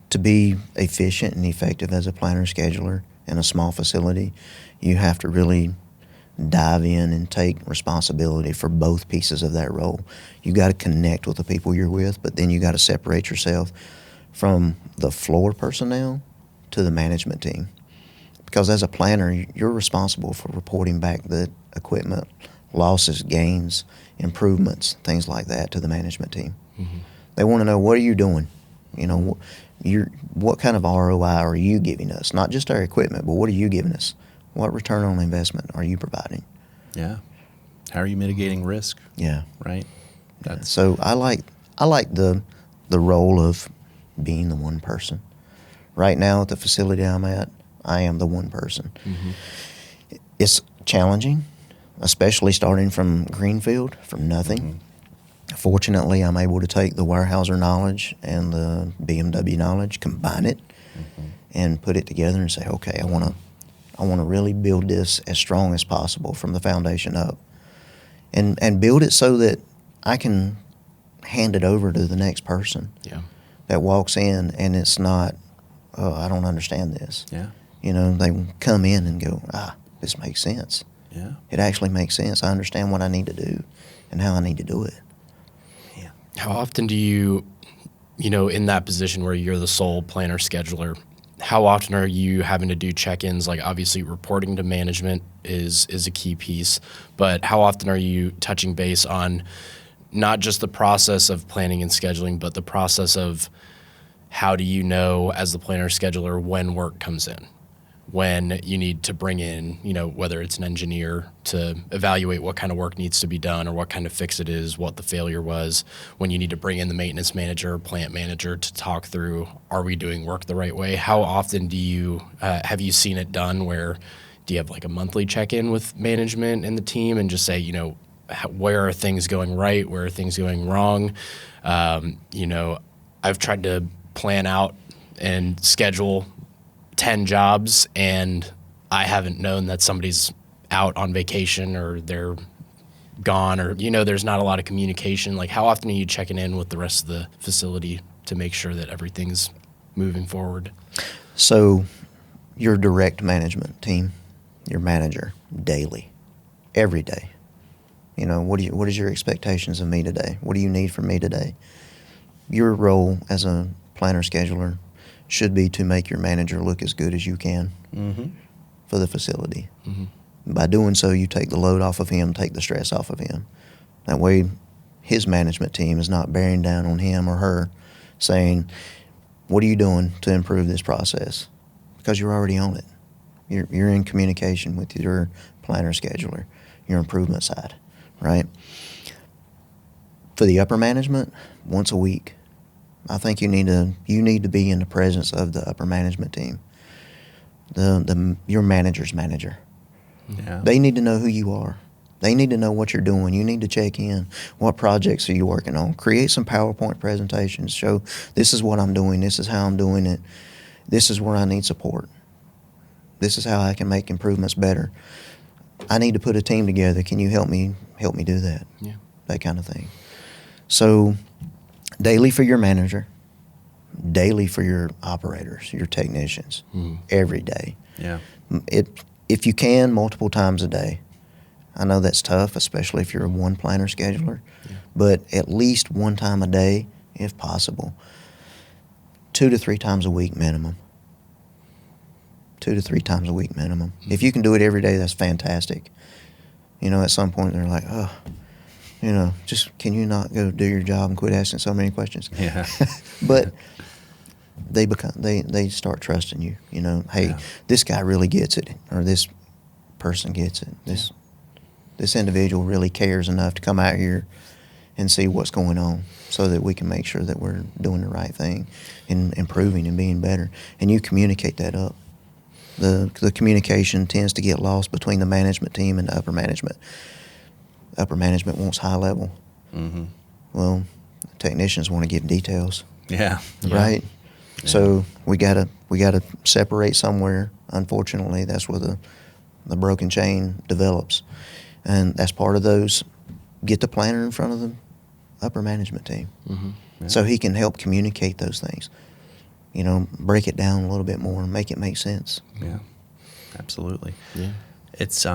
to be efficient and effective as a planner scheduler in a small facility, you have to really dive in and take responsibility for both pieces of that role. You got to connect with the people you're with, but then you got to separate yourself from the floor personnel to the management team. Because as a planner, you're responsible for reporting back the equipment losses, gains, improvements, things like that to the management team. They want to know, what are you doing? You know, what kind of ROI are you giving us? Not just our equipment, but what are you giving us? What return on investment are you providing? Yeah. How are you mitigating risk? Yeah. Right. So I like the role of being the one person. Right now at the facility I'm at, I am the one person. Mm-hmm. It's challenging, especially starting from greenfield, from nothing. Mm-hmm. Fortunately, I'm able to take the Weyerhaeuser knowledge and the BMW knowledge, combine it, and put it together and say, okay, I want to really build this as strong as possible from the foundation up, and build it so that I can hand it over to the next person that walks in, and it's not, oh, I don't understand this. Yeah. They come in and go, this makes sense. Yeah. It actually makes sense. I understand what I need to do and how I need to do it. Yeah. How often do you, in that position where you're the sole planner scheduler, how often are you having to do check-ins? Like, obviously reporting to management is a key piece, but how often are you touching base on not just the process of planning and scheduling, but the process of how do you know as the planner scheduler when work comes in, when you need to bring in, whether it's an engineer to evaluate what kind of work needs to be done or what kind of fix it is, what the failure was, when you need to bring in the maintenance manager or plant manager to talk through, are we doing work the right way? How often do you, have you seen it done where, do you have like a monthly check-in with management and the team and just say, where are things going right? Where are things going wrong? I've tried to plan out and schedule 10 jobs, and I haven't known that somebody's out on vacation or they're gone or, there's not a lot of communication. Like, how often are you checking in with the rest of the facility to make sure that everything's moving forward? So your direct management team, your manager, daily, every day, what is your expectations of me today? What do you need from me today? Your role as a planner scheduler should be to make your manager look as good as you can for the facility. Mm-hmm. By doing so, you take the load off of him, take the stress off of him. That way, his management team is not bearing down on him or her saying, what are you doing to improve this process? Because you're already on it. You're in communication with your planner scheduler, your improvement side, right? For the upper management, once a week, I think you need to be in the presence of the upper management team, your manager's manager. Yeah. They need to know who you are. They need to know what you're doing. You need to check in. What projects are you working on? Create some PowerPoint presentations. Show this is what I'm doing. This is how I'm doing it. This is where I need support. This is how I can make improvements better. I need to put a team together. Can you help me do that? Yeah. That kind of thing. So daily for your manager, daily for your operators, your technicians, every day. Yeah. If you can, multiple times a day. I know that's tough, especially if you're a one planner scheduler, but at least one time a day, if possible. 2 to 3 times a week minimum. 2 to 3 times a week minimum. Mm-hmm. If you can do it every day, that's fantastic. At some point they're like, just can you not go do your job and quit asking so many questions? Yeah. But they start trusting you. Hey, this guy really gets it, or this person gets it. This individual really cares enough to come out here and see what's going on, so that we can make sure that we're doing the right thing and improving and being better. And you communicate that up. The communication tends to get lost between the management team and the upper management. Upper management wants high level. Mm-hmm. Well, technicians want to give details. Yeah. Right. Yeah. So we gotta separate somewhere. Unfortunately, that's where the broken chain develops, and that's part of those. Get the planner in front of the upper management team, so he can help communicate those things. Break it down a little bit more and make it make sense. Yeah, absolutely. Yeah. It's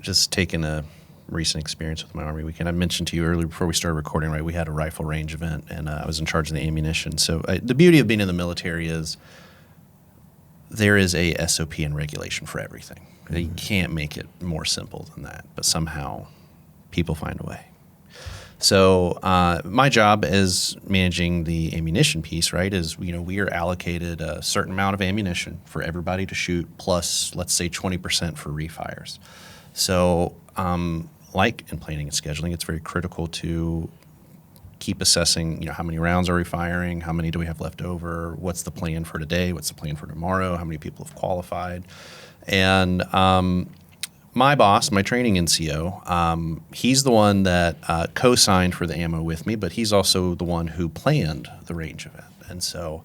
just taking a recent experience with my Army weekend. I mentioned to you earlier before we started recording, right, we had a rifle range event, and I was in charge of the ammunition. So the beauty of being in the military is there is a SOP and regulation for everything. You can't make it more simple than that, but somehow people find a way. So my job as managing the ammunition piece, right, is we are allocated a certain amount of ammunition for everybody to shoot, plus let's say 20% for refires. So, like in planning and scheduling, it's very critical to keep assessing, how many rounds are we firing? How many do we have left over? What's the plan for today? What's the plan for tomorrow? How many people have qualified? And my boss, my training NCO, he's the one that co-signed for the ammo with me, but he's also the one who planned the range event. And so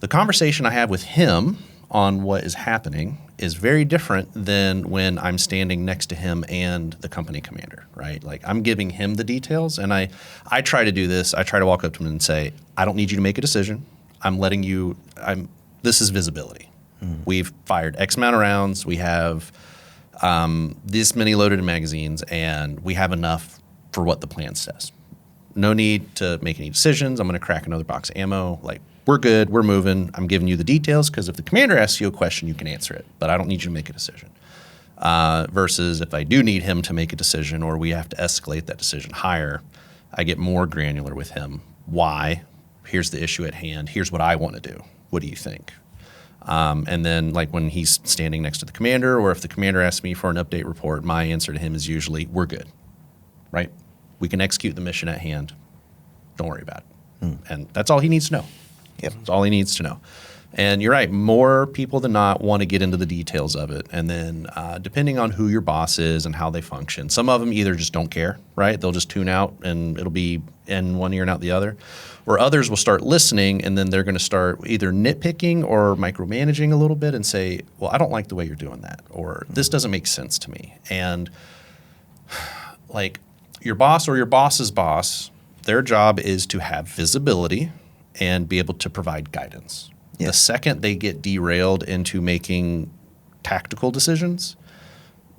the conversation I have with him on what is happening is very different than when I'm standing next to him and the company commander, right? Like I'm giving him the details, and I try to do this. I try to walk up to him and say, I don't need you to make a decision. This is visibility. We've fired X amount of rounds. We have this many loaded in magazines, and we have enough for what the plan says. No need to make any decisions. I'm going to crack another box of ammo. Like, we're good. We're moving. I'm giving you the details because if the commander asks you a question, you can answer it, but I don't need you to make a decision. Versus if I do need him to make a decision or we have to escalate that decision higher, I get more granular with him. Why? Here's the issue at hand. Here's what I want to do. What do you think? And then like when he's standing next to the commander or if the commander asks me for an update report, my answer to him is usually, we're good, right? We can execute the mission at hand. Don't worry about it. And that's all he needs to know. Yep. That's all he needs to know. And you're right, more people than not want to get into the details of it. And then depending on who your boss is and how they function, some of them either just don't care, right? They'll just tune out and it'll be in one ear and out the other. Or others will start listening and then they're going to start either nitpicking or micromanaging a little bit and say, well, I don't like the way you're doing that. Or this doesn't make sense to me. And like your boss or your boss's boss, their job is to have visibility and be able to provide guidance. Yeah. The second they get derailed into making tactical decisions,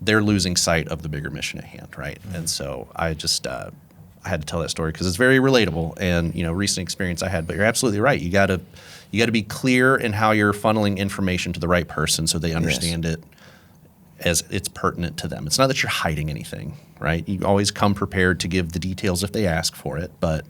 they're losing sight of the bigger mission at hand, right? Mm-hmm. And so I just I had to tell that story because it's very relatable and recent experience I had. But you're absolutely right. You got to be clear in how you're funneling information to the right person so they understand it as it's pertinent to them. It's not that you're hiding anything, right? You always come prepared to give the details if they ask for it, but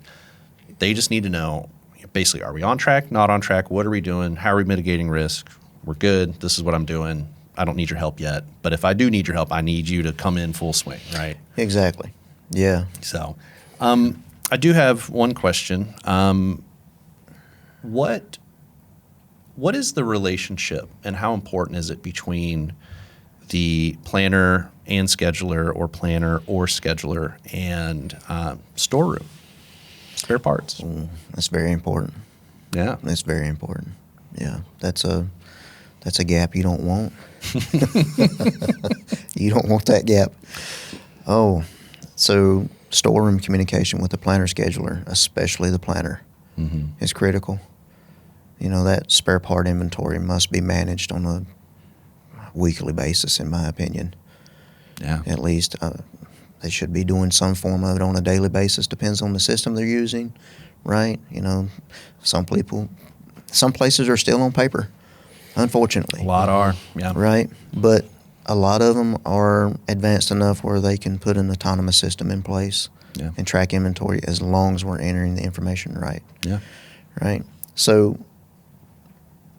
they just need to know. Basically, are we on track, not on track? What are we doing? How are we mitigating risk? We're good. This is what I'm doing. I don't need your help yet. But if I do need your help, I need you to come in full swing, right? Exactly. Yeah. So I do have one question. What is the relationship and how important is it between the planner and scheduler or planner or scheduler and storeroom? Spare parts. That's very important. Yeah. That's very important. Yeah. That's a gap you don't want. You don't want that gap. Oh, so storeroom communication with the planner scheduler, especially the planner, is critical. That spare part inventory must be managed on a weekly basis, in my opinion. Yeah. At least. They should be doing some form of it on a daily basis. Depends on the system they're using, right? Some places are still on paper, unfortunately. A lot are, yeah. Right? But a lot of them are advanced enough where they can put an autonomous system in place and track inventory as long as we're entering the information right. Yeah. Right? So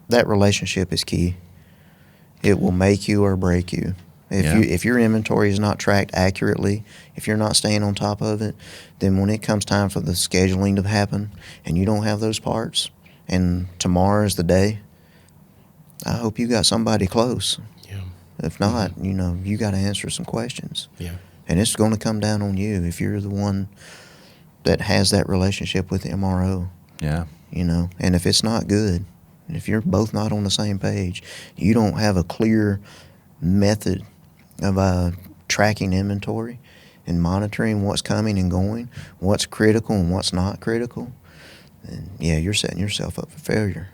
that relationship is key. It will make you or break you. If your inventory is not tracked accurately, if you're not staying on top of it, then when it comes time for the scheduling to happen and you don't have those parts and tomorrow is the day, I hope you got somebody close. Yeah. If not, you got to answer some questions. Yeah. And it's going to come down on you if you're the one that has that relationship with the MRO. Yeah. And if it's not good, if you're both not on the same page, you don't have a clear method of tracking inventory and monitoring what's coming and going, what's critical and what's not critical, then you're setting yourself up for failure.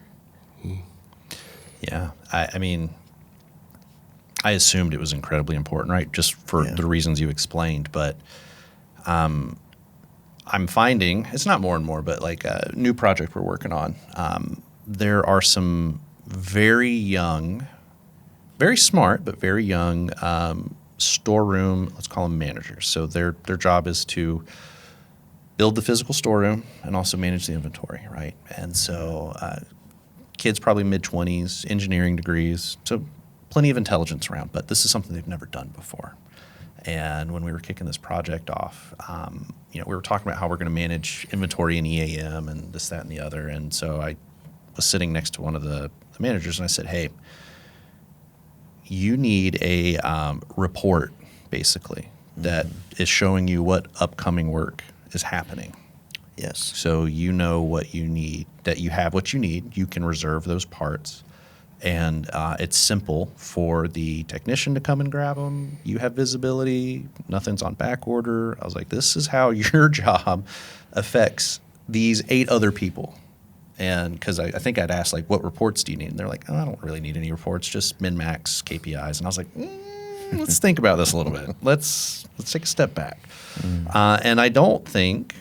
Yeah. I mean, I assumed it was incredibly important, right? Just for the reasons you explained. But I'm finding, it's not more and more, but like a new project we're working on, there are some very young, very smart, but very young storeroom, let's call them managers. So their job is to build the physical storeroom and also manage the inventory, right? And so kids probably mid-20s, engineering degrees, so plenty of intelligence around, but this is something they've never done before. And when we were kicking this project off, we were talking about how we're going to manage inventory in EAM and this, that, and the other. And so I was sitting next to one of the managers, and I said, hey, you need a report, basically, that is showing you what upcoming work is happening. Yes. So you know what you need, that you have what you need. You can reserve those parts. And it's simple for the technician to come and grab them. You have visibility. Nothing's on back order. I was like, this is how your job affects these 8 other people. And because I think I'd asked, like, what reports do you need? And they're like, oh, I don't really need any reports, just min-max KPIs. And I was like, let's think about this a little bit. Let's take a step back. And I don't think,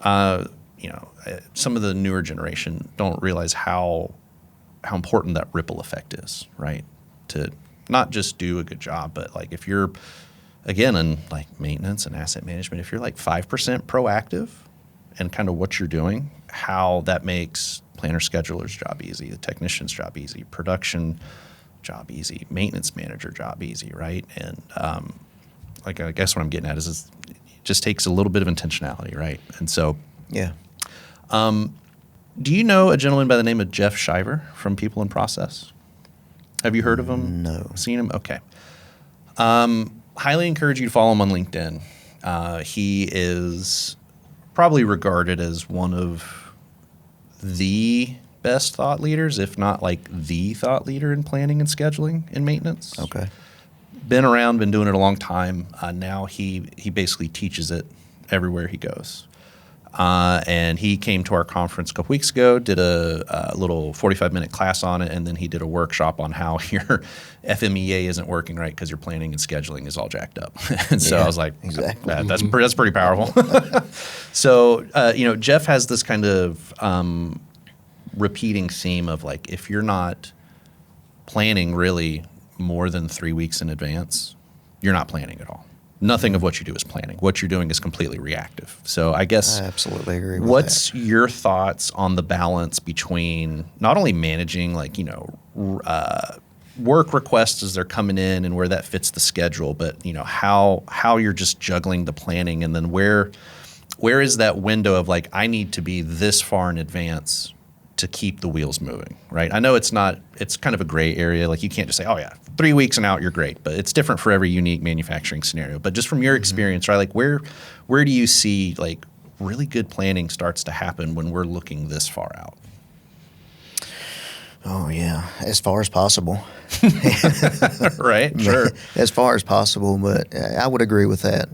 some of the newer generation don't realize how important that ripple effect is, right? To not just do a good job, but like if you're, again, in like maintenance and asset management, if you're like 5% proactive and kind of what you're doing, how that makes planner scheduler's job easy, the technician's job easy, production job easy, maintenance manager job easy, right? And I guess what I'm getting at is it just takes a little bit of intentionality, right? And so, yeah. Do you know a gentleman by the name of Jeff Shiver from People and Process? Have you heard of him? No. Seen him? Okay. Highly encourage you to follow him on LinkedIn. He is probably regarded as one of the best thought leaders, if not like the thought leader in planning and scheduling and maintenance. Okay. Been around, been doing it a long time. Now he basically teaches it everywhere he goes. And he came to our conference a couple weeks ago, did a little 45-minute class on it, and then he did a workshop on how your FMEA isn't working right because your planning and scheduling is all jacked up. And so I was like, exactly. That's pretty powerful. So, Jeff has this kind of repeating theme of like, if you're not planning really more than 3 weeks in advance, you're not planning at all. Nothing of what you do is planning. What you're doing is completely reactive. So I guess I absolutely agree with what's that. your thoughts on the balance between not only managing work requests as they're coming in and where that fits the schedule, but how you're just juggling the planning, and then where is that window of like, I need to be this far in advance to keep the wheels moving, right? I know it's kind of a gray area. Like you can't just say, oh yeah, 3 weeks and out, you're great. But it's different for every unique manufacturing scenario. But just from your experience, right? Like where do you see like really good planning starts to happen when we're looking this far out? Oh yeah, as far as possible. Right, sure. As far as possible, but I would agree with that.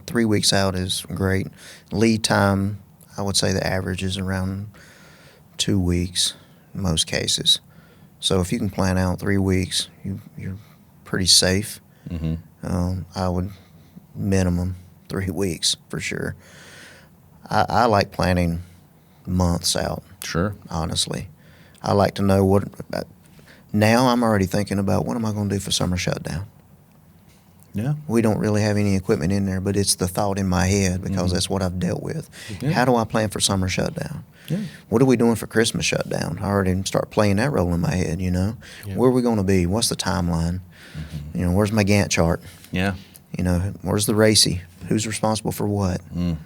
3 weeks out is great. Lead time, I would say the average is around 2 weeks in most cases. So if you can plan out 3 weeks, you're pretty safe. Mm-hmm. I would minimum 3 weeks for sure. I like planning months out. Sure. Honestly. I like to know now I'm already thinking about what am I going to do for summer shutdown. Yeah. We don't really have any equipment in there, but it's the thought in my head because that's what I've dealt with. Yeah. How do I plan for summer shutdown? Yeah. What are we doing for Christmas shutdown? I already start playing that role in my head, Yeah. Where are we going to be? What's the timeline? Mm-hmm. Where's my Gantt chart? Yeah. Where's the RACI? Who's responsible for what? Mm.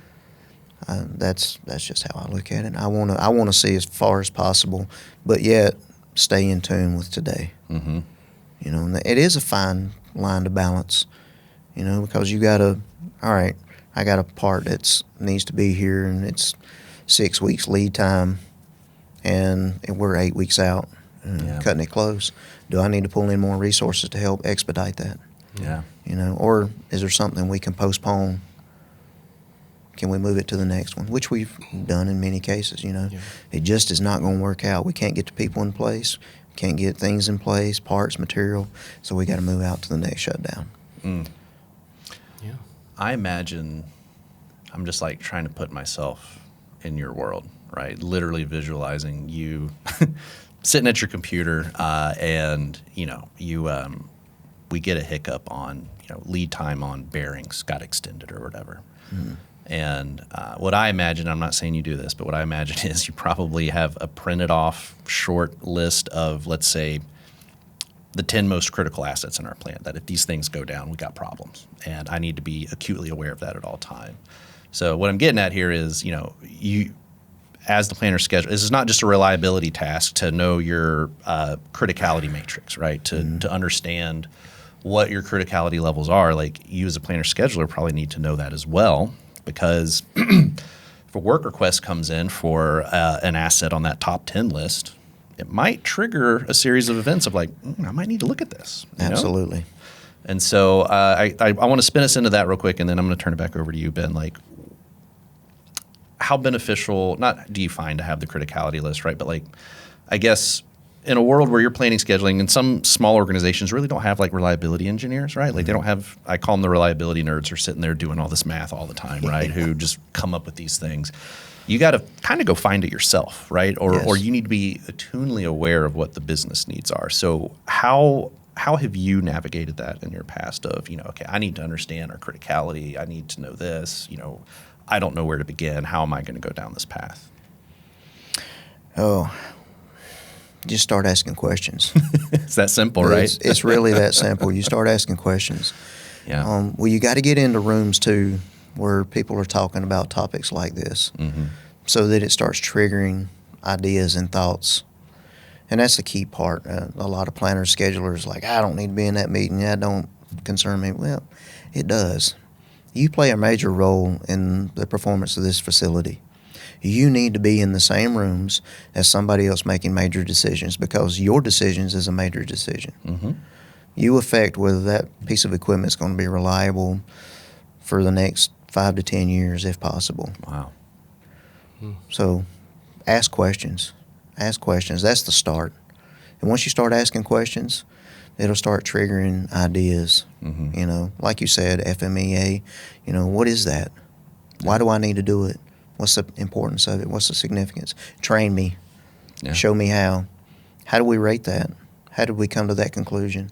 That's just how I look at it. I want to see as far as possible, but yet stay in tune with today. Mm-hmm. And it is a fine line to balance, because you got I got a part that needs to be here and it's 6 weeks lead time and we're 8 weeks out, cutting it close. Do I need to pull in more resources to help expedite that? Yeah. Or is there something we can postpone? Can we move it to the next one? Which we've done in many cases, Yeah. It just is not going to work out. We can't get the people in place. Can't get things in place, parts, material, so we got to move out to the next shutdown. Mm. Yeah. I imagine I'm just like trying to put myself in your world, right? Literally visualizing you sitting at your computer and, we get a hiccup on, lead time on bearings got extended or whatever. Mm. And what I imagine, I'm not saying you do this, but what I imagine is you probably have a printed off short list of, let's say, the 10 most critical assets in our plant, that if these things go down, we got problems. And I need to be acutely aware of that at all time. So what I'm getting at here is, you, as the planner scheduler, this is not just a reliability task to know your criticality matrix, right? To understand what your criticality levels are. Like, you as a planner scheduler probably need to know that as well, because if a work request comes in for an asset on that top 10 list, it might trigger a series of events of like, I might need to look at this. Absolutely. And so I want to spin us into that real quick, and then I'm going to turn it back over to you, Ben. Like, how beneficial, not do you find to have the criticality list, right? But like, I guess in a world where you're planning scheduling, and some small organizations really don't have like reliability engineers, right? Like, they don't have, I call them the reliability nerds, who are sitting there doing all this math all the time, right? Who just come up with these things. You got to kind of go find it yourself, right? Or you need to be attunely aware of what the business needs are. So how have you navigated that in your past of, okay, I need to understand our criticality. I need to know this, I don't know where to begin. How am I going to go down this path? Oh, just start asking questions. It's that simple, right? It's really that simple. You start asking questions. Yeah. Well, you got to get into rooms too where people are talking about topics like this, so that it starts triggering ideas and thoughts. And that's the key part. A lot of planners, schedulers, like, I don't need to be in that meeting. That don't concern me. Well, it does. You play a major role in the performance of this facility. You need to be in the same rooms as somebody else making major decisions, because your decisions is a major decision. You affect whether that piece of equipment is going to be reliable for the next 5 to 10 years, if possible. Wow. So ask questions. Ask questions. That's the start. And once you start asking questions, it'll start triggering ideas. Like you said, FMEA, what is that? Why do I need to do it? What's the importance of it? What's the significance? Train me. Yeah. Show me how. How do we rate that? How did we come to that conclusion?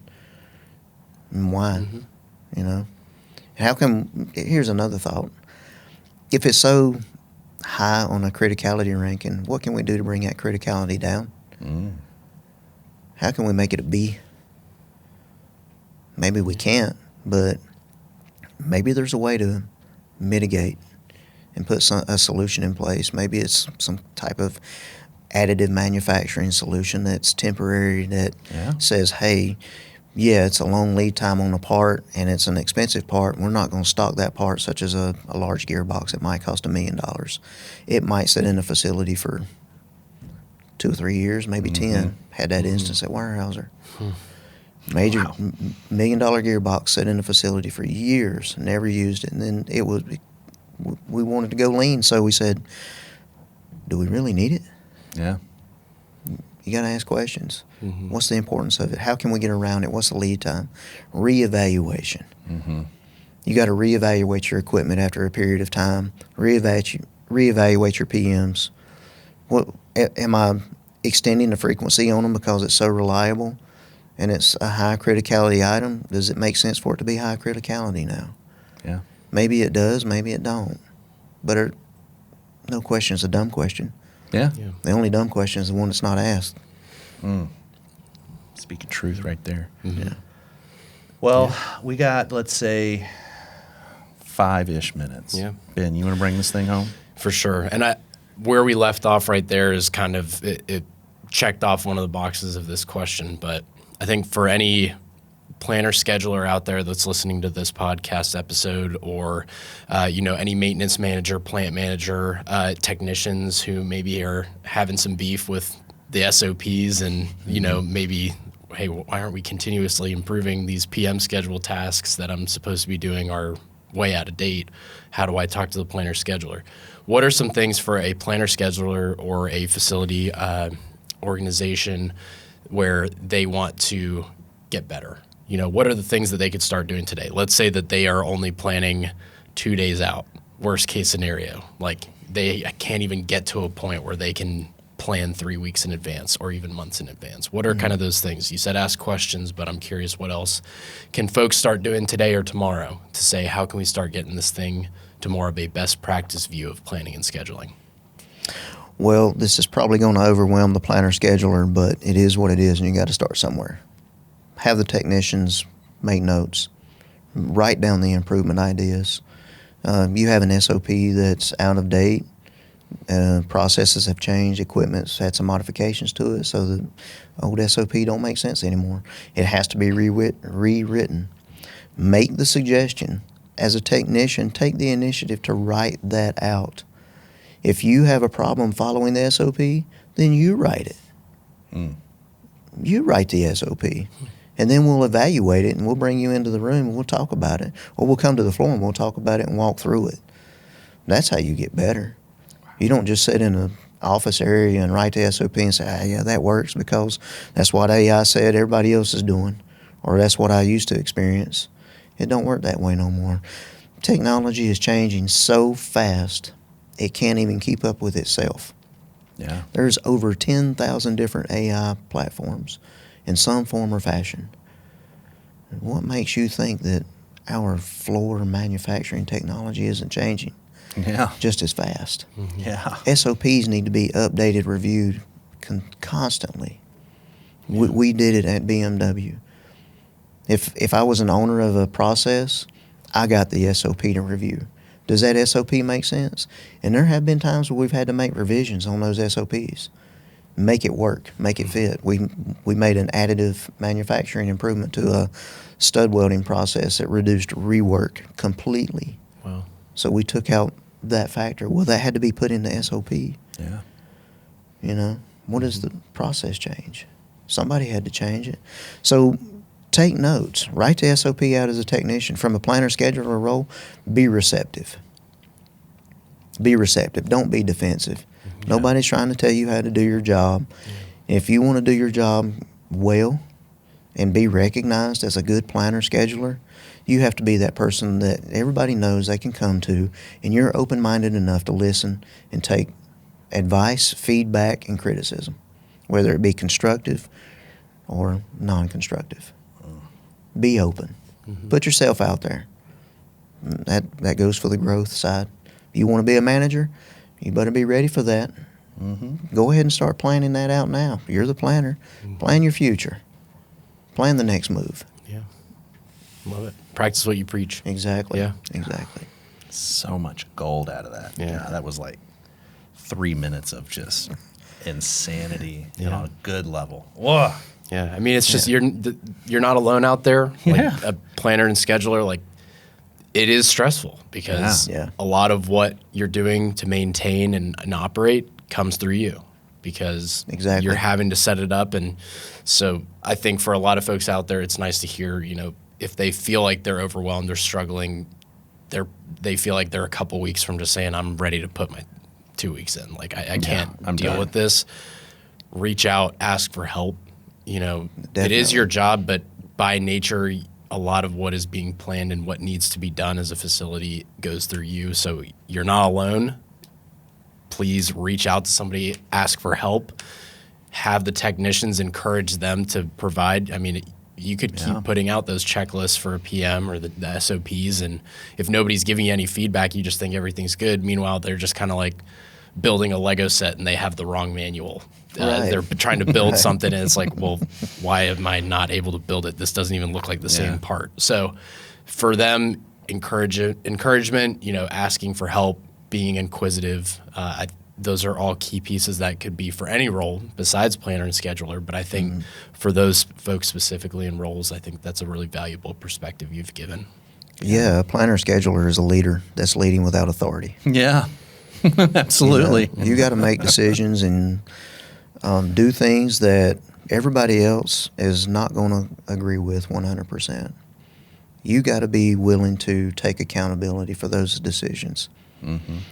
And why? How come, here's another thought. If it's so high on a criticality ranking, what can we do to bring that criticality down? How can we make it a B? Maybe we can't, but maybe there's a way to mitigate and put a solution in place. Maybe it's some type of additive manufacturing solution that's temporary, that says, hey, it's a long lead time on a part, and it's an expensive part. We're not going to stock that part, such as a large gearbox. It might cost $1 million. It might sit in a facility for 2 or 3 years, maybe 10. Had that instance at Weyerhaeuser. Major $1 million gearbox sat in a facility for years, never used it. And then we wanted to go lean, so we said, do we really need it? Yeah. You got to ask questions. What's the importance of it? How can we get around it? What's the lead time? Reevaluation. You got to reevaluate your equipment after a period of time. Reevaluate your PMs. What am I extending the frequency on them because it's so reliable and it's a high criticality item? Does it make sense for it to be high criticality now? Yeah. Maybe it does, maybe it don't. But no question is a dumb question. Yeah. The only dumb question is the one that's not asked. Speaking truth right there. Yeah. Well, we got, let's say, 5-ish minutes. Yeah. Ben, you want to bring this thing home? For sure. And where we left off right there is kind of, it checked off one of the boxes of this question. But I think for any planner scheduler out there that's listening to this podcast episode, or any maintenance manager, plant manager, technicians who maybe are having some beef with the SOPs, and maybe, hey, why aren't we continuously improving these PM schedule tasks that I'm supposed to be doing are way out of date? How do I talk to the planner scheduler? What are some things for a planner scheduler or a facility organization where they want to get better? What are the things that they could start doing today? Let's say that they are only planning 2 days out, worst case scenario. Like, they can't even get to a point where they can plan 3 weeks in advance or even months in advance. What are kind of those things? You said ask questions, but I'm curious, what else can folks start doing today or tomorrow to say, how can we start getting this thing to more of a best practice view of planning and scheduling? Well, this is probably going to overwhelm the planner scheduler, but it is what it is, and you got to start somewhere. have the technicians make notes, write down the improvement ideas. You have an SOP that's out of date. Processes have changed. Equipment's had some modifications to it, so the old SOP don't make sense anymore. It has to be rewritten. Make the suggestion. As a technician, take the initiative to write that out. If you have a problem following the SOP, then you write it. You write the SOP. And then we'll evaluate it, and we'll bring you into the room, and we'll talk about it. Or we'll come to the floor, and we'll talk about it and walk through it. That's how you get better. You don't just sit in an office area and write the SOP and say, yeah, that works because that's what AI said everybody else is doing, or that's what I used to experience. It don't work that way no more. Technology is changing so fast, it can't even keep up with itself. Yeah. There's over 10,000 different AI platforms in some form or fashion. What makes you think that our floor manufacturing technology isn't changing just as fast? Yeah. SOPs need to be updated, reviewed constantly. We did it at BMW. If I was an owner of a process, I got the SOP to review. Does that SOP make sense? And there have been times where we've had to make revisions on those SOPs. Make it work, make it fit. We made an additive manufacturing improvement to a stud welding process that reduced rework completely. Wow. So we took out that factor. Well, that had to be put in the SOP. Yeah. You know, what is the process change? Somebody had to change it. So take notes. Write the SOP out as a technician. From a planner, scheduler role, be receptive. Be receptive. Don't be defensive. Yeah. Nobody's trying to tell you how to do your job. Yeah. If you want to do your job well and be recognized as a good planner, scheduler, you have to be that person that everybody knows they can come to, and you're open-minded enough to listen and take advice, feedback, and criticism, whether it be constructive or non-constructive. Be open. Put yourself out there. That goes for the growth side. If you want to be a manager, you better be ready for that. Go ahead and start planning that out now. You're the planner. Plan your future. Plan the next move. Yeah. Love it. Practice what you preach. Exactly. Yeah. Exactly. So much gold out of that. Yeah. That was like 3 minutes of just insanity on a good level. Whoa. Yeah, I mean, it's just you're not alone out there. Like a planner and scheduler, like it is stressful because a lot of what you're doing to maintain and operate comes through you because you're having to set it up. And so I think for a lot of folks out there, it's nice to hear, you know, if they feel like they're overwhelmed, they're struggling, they feel like they're a couple weeks from just saying, I'm ready to put my 2 weeks in. Like I can't deal with this. Reach out, ask for help. You know, it is your job, but by nature, a lot of what is being planned and what needs to be done as a facility goes through you. So you're not alone. Please reach out to somebody, ask for help, have the technicians encourage them to provide. I mean, you could keep putting out those checklists for a PM or the SOPs, and if nobody's giving you any feedback, you just think everything's good. Meanwhile, they're just kind of like building a Lego set and they have the wrong manual. They're trying to build something and it's like, well, why am I not able to build it? This doesn't even look like the same part. So for them, encouragement, you know, asking for help, being inquisitive, those are all key pieces that could be for any role besides planner and scheduler. But I think for those folks specifically in roles, I think that's a really valuable perspective you've given. Yeah, a planner scheduler is a leader that's leading without authority. Yeah, absolutely. You got to make decisions and do things that everybody else is not going to agree with 100%. You got to be willing to take accountability for those decisions.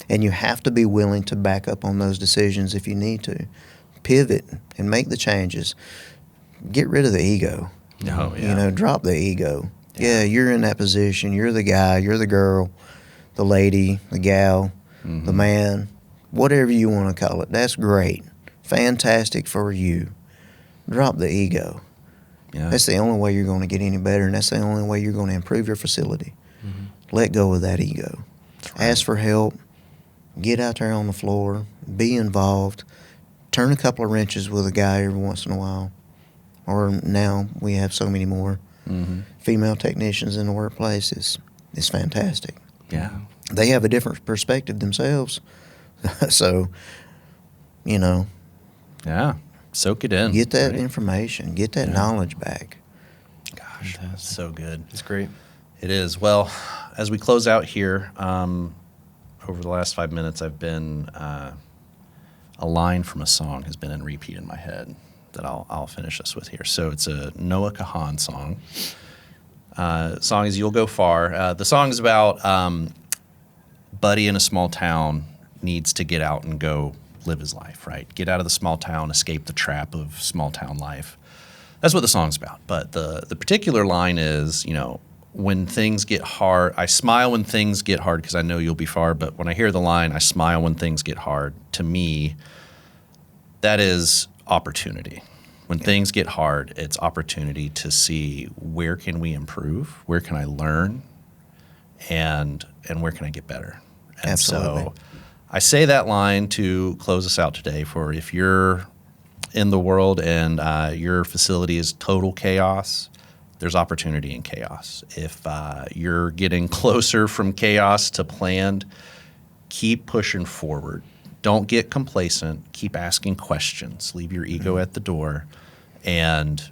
And you have to be willing to back up on those decisions if you need to. Pivot and make the changes. Get rid of the ego. Oh, yeah. You know, drop the ego. Yeah, you're in that position. You're the guy, you're the girl, the lady, the gal, the man, whatever you want to call it. That's great. Fantastic for you. Drop the ego. Yeah. That's the only way you're going to get any better, and that's the only way you're going to improve your facility. Let go of that ego. Right. Ask for help. Get out there on the floor. Be involved. Turn a couple of wrenches with a guy every once in a while. or now we have so many more female technicians in the workplace. It's fantastic. Yeah. They have a different perspective themselves. So, Yeah. Soak it in. get that information, get that knowledge back. Gosh, that's so good. It's great. It is. Well, as we close out here, over the last 5 minutes, I've been a line from a song has been in repeat in my head that I'll finish us with here. So it's a Noah Kahan song. Song is "You'll Go Far." The song is about Buddy in a small town needs to get out and go live his life. Right, get out of the small town, escape the trap of small town life. That's what the song's about. But the particular line is, when things get hard, I smile when things get hard because I know you'll be far. But when I hear the line, I smile when things get hard, to me, that is opportunity. When things get hard, it's opportunity to see where can we improve, where can I learn, and where can I get better. And Absolutely. So I say that line to close us out today for if you're in the world and your facility is total chaos, there's opportunity in chaos. If you're getting closer from chaos to planned, keep pushing forward. Don't get complacent. Keep asking questions. Leave your ego at the door and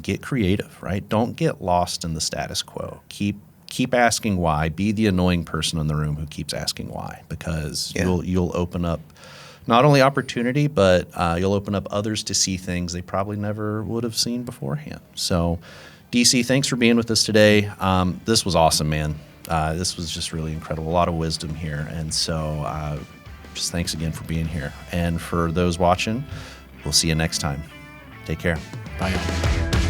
get creative, right? Don't get lost in the status quo. Keep asking why. Be the annoying person in the room who keeps asking why, because you'll open up not only opportunity, but you'll open up others to see things they probably never would have seen beforehand. So DC, thanks for being with us today. This was awesome, man. This was just really incredible. A lot of wisdom here. And so just thanks again for being here. And for those watching, we'll see you next time. Take care. Bye.